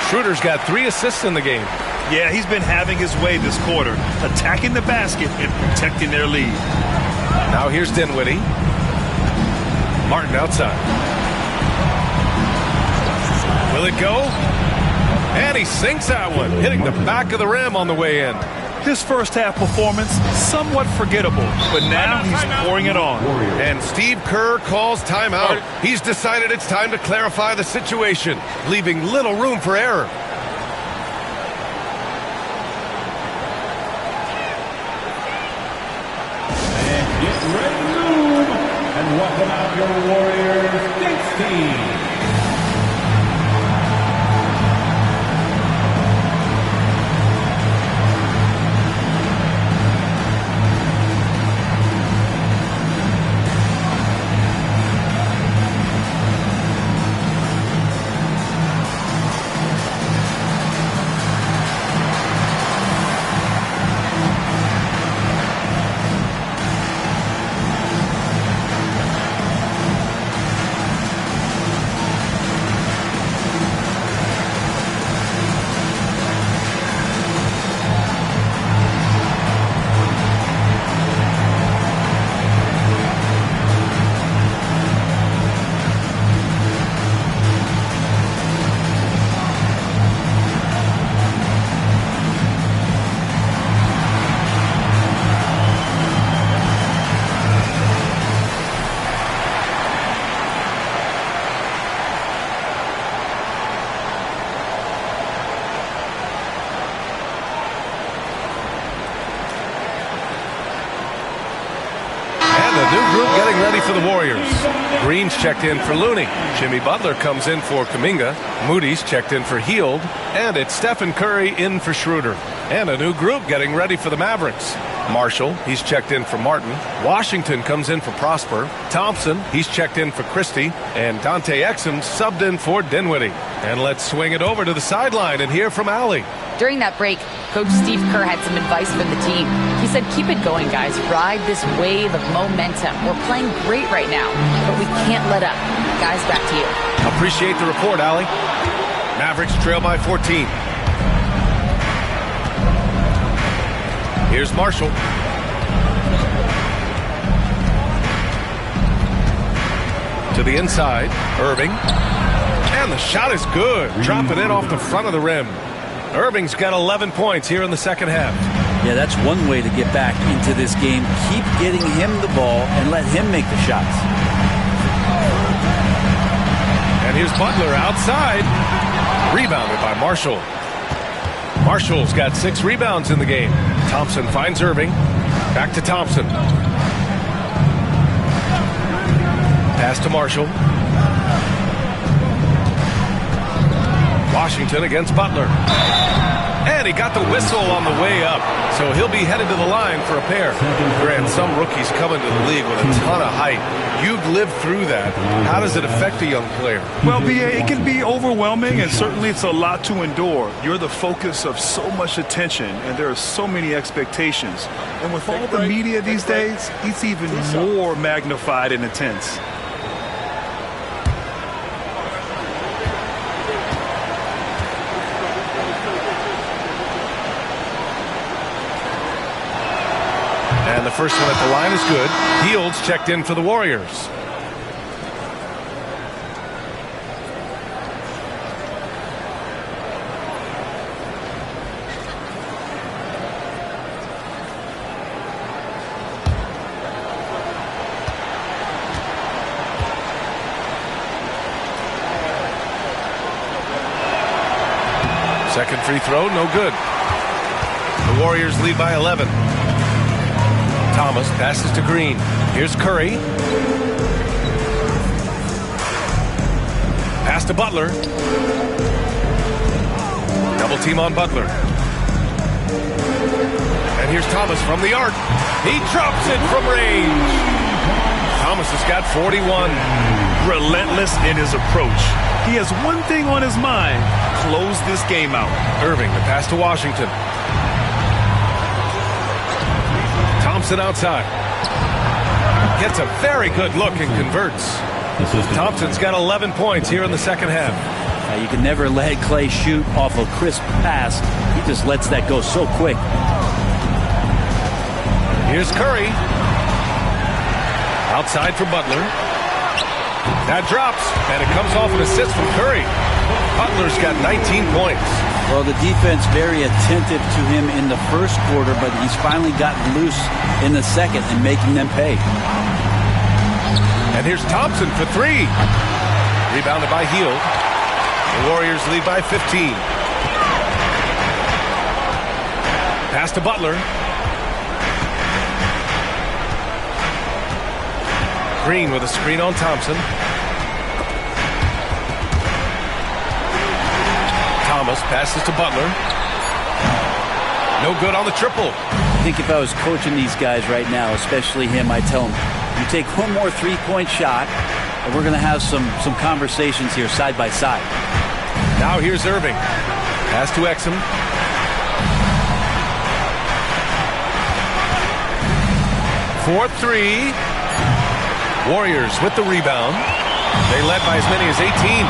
Schroeder's got 3 assists in the game. Yeah, he's been having his way this quarter, attacking the basket and protecting their lead. Now here's Dinwiddie. Martin outside. Will it go? And he sinks that one, hitting the back of the rim on the way in. His first half performance, somewhat forgettable, but now he's pouring it on. And Steve Kerr calls timeout. He's decided it's time to clarify the situation, leaving little room for error. And get ready to move. And welcome out your Warriors Knicks team. For the Warriors. Green's checked in for Looney. Jimmy Butler comes in for Kuminga. Moody's checked in for Hield. And it's Stephen Curry in for Schroeder. And a new group getting ready for the Mavericks. Marshall, he's checked in for Martin. Washington comes in for Prosper. Thompson, he's checked in for Christie. And Dante Exum subbed in for Dinwiddie. And let's swing it over to the sideline and hear from Allie. During that break, Coach Steve Kerr had some advice for the team. He said, keep it going, guys. Ride this wave of momentum. We're playing great right now, but we can't let up. Guys, back to you. Appreciate the report, Allie. Mavericks trail by 14. Here's Marshall. To the inside, Irving. And the shot is good. Dropping it off the front of the rim. Irving's got 11 points here in the second half. Yeah, that's one way to get back into this game. Keep getting him the ball and let him make the shots. And here's Butler outside. Rebounded by Marshall. Marshall's got 6 rebounds in the game. Thompson finds Irving. Back to Thompson. Pass to Marshall. Washington against Butler. And he got the whistle on the way up. So he'll be headed to the line for a pair. Grant, some rookies come into the league with a ton of height. You've lived through that. How does it affect a young player? Well, B.A., it can be overwhelming, and certainly it's a lot to endure. You're the focus of so much attention, and there are so many expectations. And with all the media these days, it's even more magnified and intense. And the first one at the line is good. Hield's checked in for the Warriors. Second free throw, no good. The Warriors lead by 11. Thomas passes to Green. Here's Curry. Pass to Butler. Double team on Butler. And here's Thomas from the arc. He drops it from range. Thomas has got 41. Relentless in his approach. He has one thing on his mind: close this game out. Irving, the pass to Washington. Thompson outside. Gets a very good look and converts. Thompson's got 11 points here in the second half. You can never let Clay shoot off a crisp pass. He just lets that go so quick. Here's Curry. Outside for Butler. That drops, and it comes off an assist from Curry. Butler's got 19 points. Well, the defense very attentive to him in the first quarter, but he's finally gotten loose in the second and making them pay. And here's Thompson for three. Rebounded by Hield. The Warriors lead by 15. Pass to Butler. Green with a screen on Thompson. Thomas passes to Butler. No good on the triple. I think if I was coaching these guys right now, especially him, I'd tell him, you take one more three-point shot, and we're going to have some conversations here side by side. Now here's Irving. Pass to Exum. For three. Warriors with the rebound. They led by as many as 18.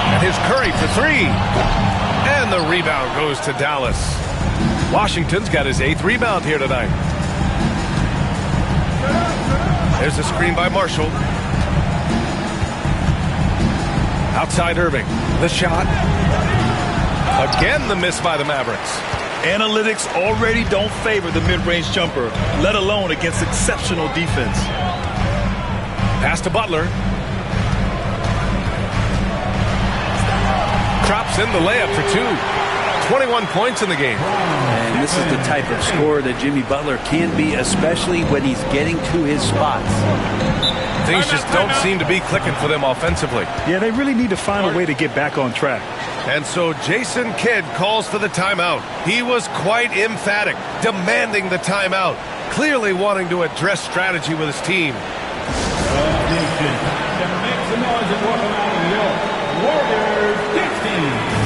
And here's Curry for three. And the rebound goes to Dallas. Washington's got his 8th rebound here tonight. There's a screen by Marshall. Outside Irving. The shot. Again the miss by the Mavericks. Analytics already don't favor the mid-range jumper, let alone against exceptional defense. Pass to Butler. Drops in the layup for two. 21 points in the game. And this is the type of scorer that Jimmy Butler can be, especially when he's getting to his spots. Things just don't seem to be clicking for them offensively. Yeah, they really need to find a way to get back on track. And so Jason Kidd calls for the timeout. He was quite emphatic, demanding the timeout, clearly wanting to address strategy with his team. Make some noise and welcome out of your Warriors 16.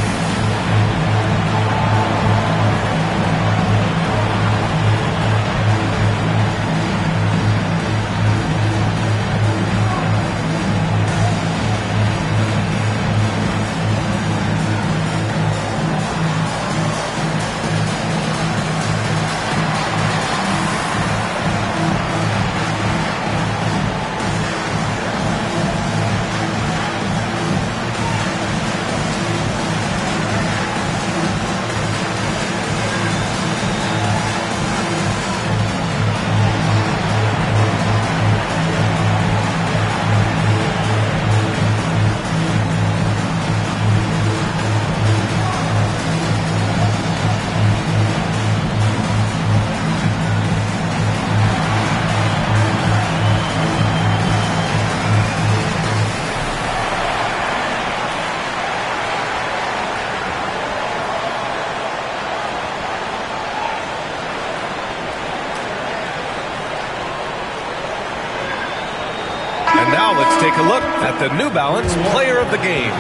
And now let's take a look at the New Balance player of the game.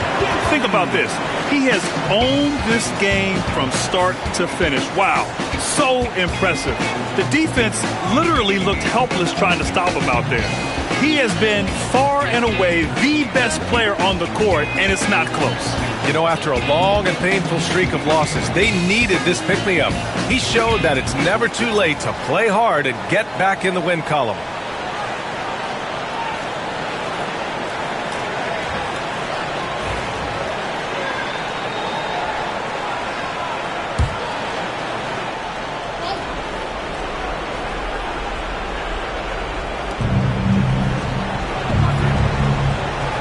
Think about this. He has owned this game from start to finish. Wow, so impressive. The defense literally looked helpless trying to stop him out there. He has been far and away the best player on the court, and it's not close. You know, after a long and painful streak of losses, they needed this pick-me-up. He showed that it's never too late to play hard and get back in the win column.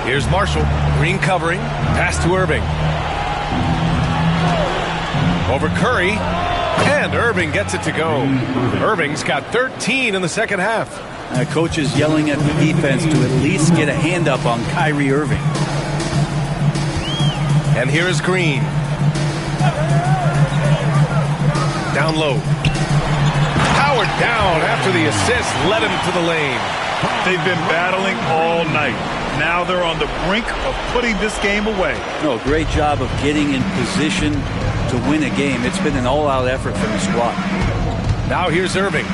Here's Marshall. Green covering. Pass to Irving. Over Curry. And Irving gets it to go. Irving's got 13 in the second half. Coach is yelling at the defense to at least get a hand up on Kyrie Irving. And here is Green. Down low. Howard down after the assist led him to the lane. They've been battling all night. Now they're on the brink of putting this game away. No, great job of getting in position to win a game. It's been an all-out effort from the squad. Now here's Irving.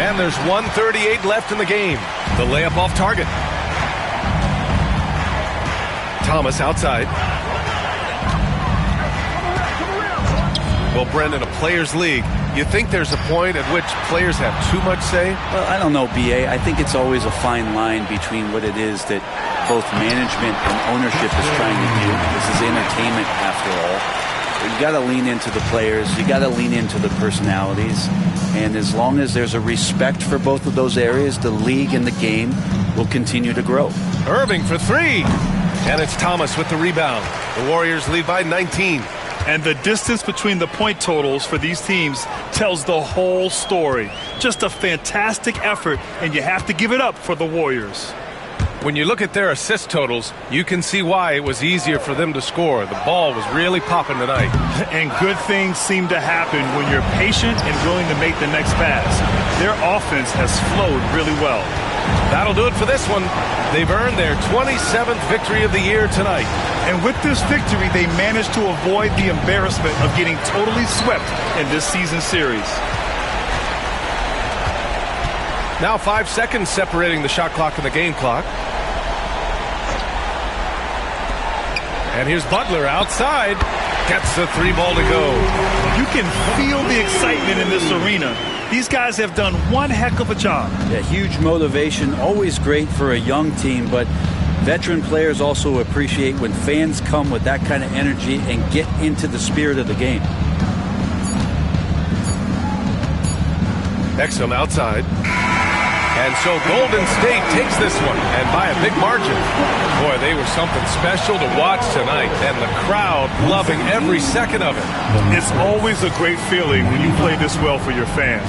And there's 1:38 left in the game. The layup off target. Thomas outside. Well, Brendan, a players' league, you think there's a point at which players have too much say? Well, I don't know, B.A. I think it's always a fine line between what it is that both management and ownership is trying to do. This is entertainment after all. You got to lean into the players. You got to lean into the personalities. And as long as there's a respect for both of those areas, the league and the game will continue to grow. Irving for three. And it's Thomas with the rebound. The Warriors lead by 19. And the distance between the point totals for these teams tells the whole story. Just a fantastic effort, and you have to give it up for the Warriors. When you look at their assist totals, you can see why it was easier for them to score. The ball was really popping tonight. And good things seem to happen when you're patient and willing to make the next pass. Their offense has flowed really well. That'll do it for this one. They've earned their 27th victory of the year tonight. And with this victory, they managed to avoid the embarrassment of getting totally swept in this season series. Now 5 seconds separating the shot clock and the game clock. And here's Butler outside. Gets the three ball to go. You can feel the excitement in this arena. These guys have done one heck of a job. Yeah, huge motivation, always great for a young team, but veteran players also appreciate when fans come with that kind of energy and get into the spirit of the game. Exum outside. And so Golden State takes this one, and by a big margin. Boy, they were something special to watch tonight, and the crowd loving every second of it. It's always a great feeling when you play this well for your fans.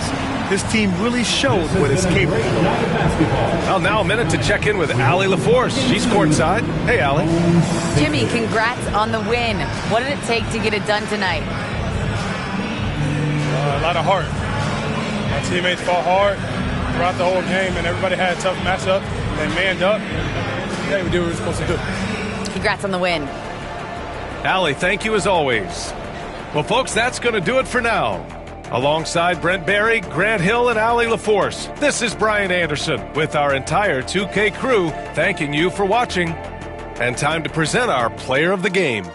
This team really showed what it's capable of. Well, now a minute to check in with Allie LaForce. She's courtside. Hey, Allie. Jimmy, congrats on the win. What did it take to get it done tonight? A lot of heart. My teammates fought hard throughout the whole game, and everybody had a tough matchup. They manned up. Yeah, we did what we were supposed to do. Congrats on the win. Allie, thank you as always. Well, folks, that's going to do it for now. Alongside Brent Barry, Grant Hill, and Allie LaForce, this is Brian Anderson with our entire 2K crew thanking you for watching. And time to present our player of the game.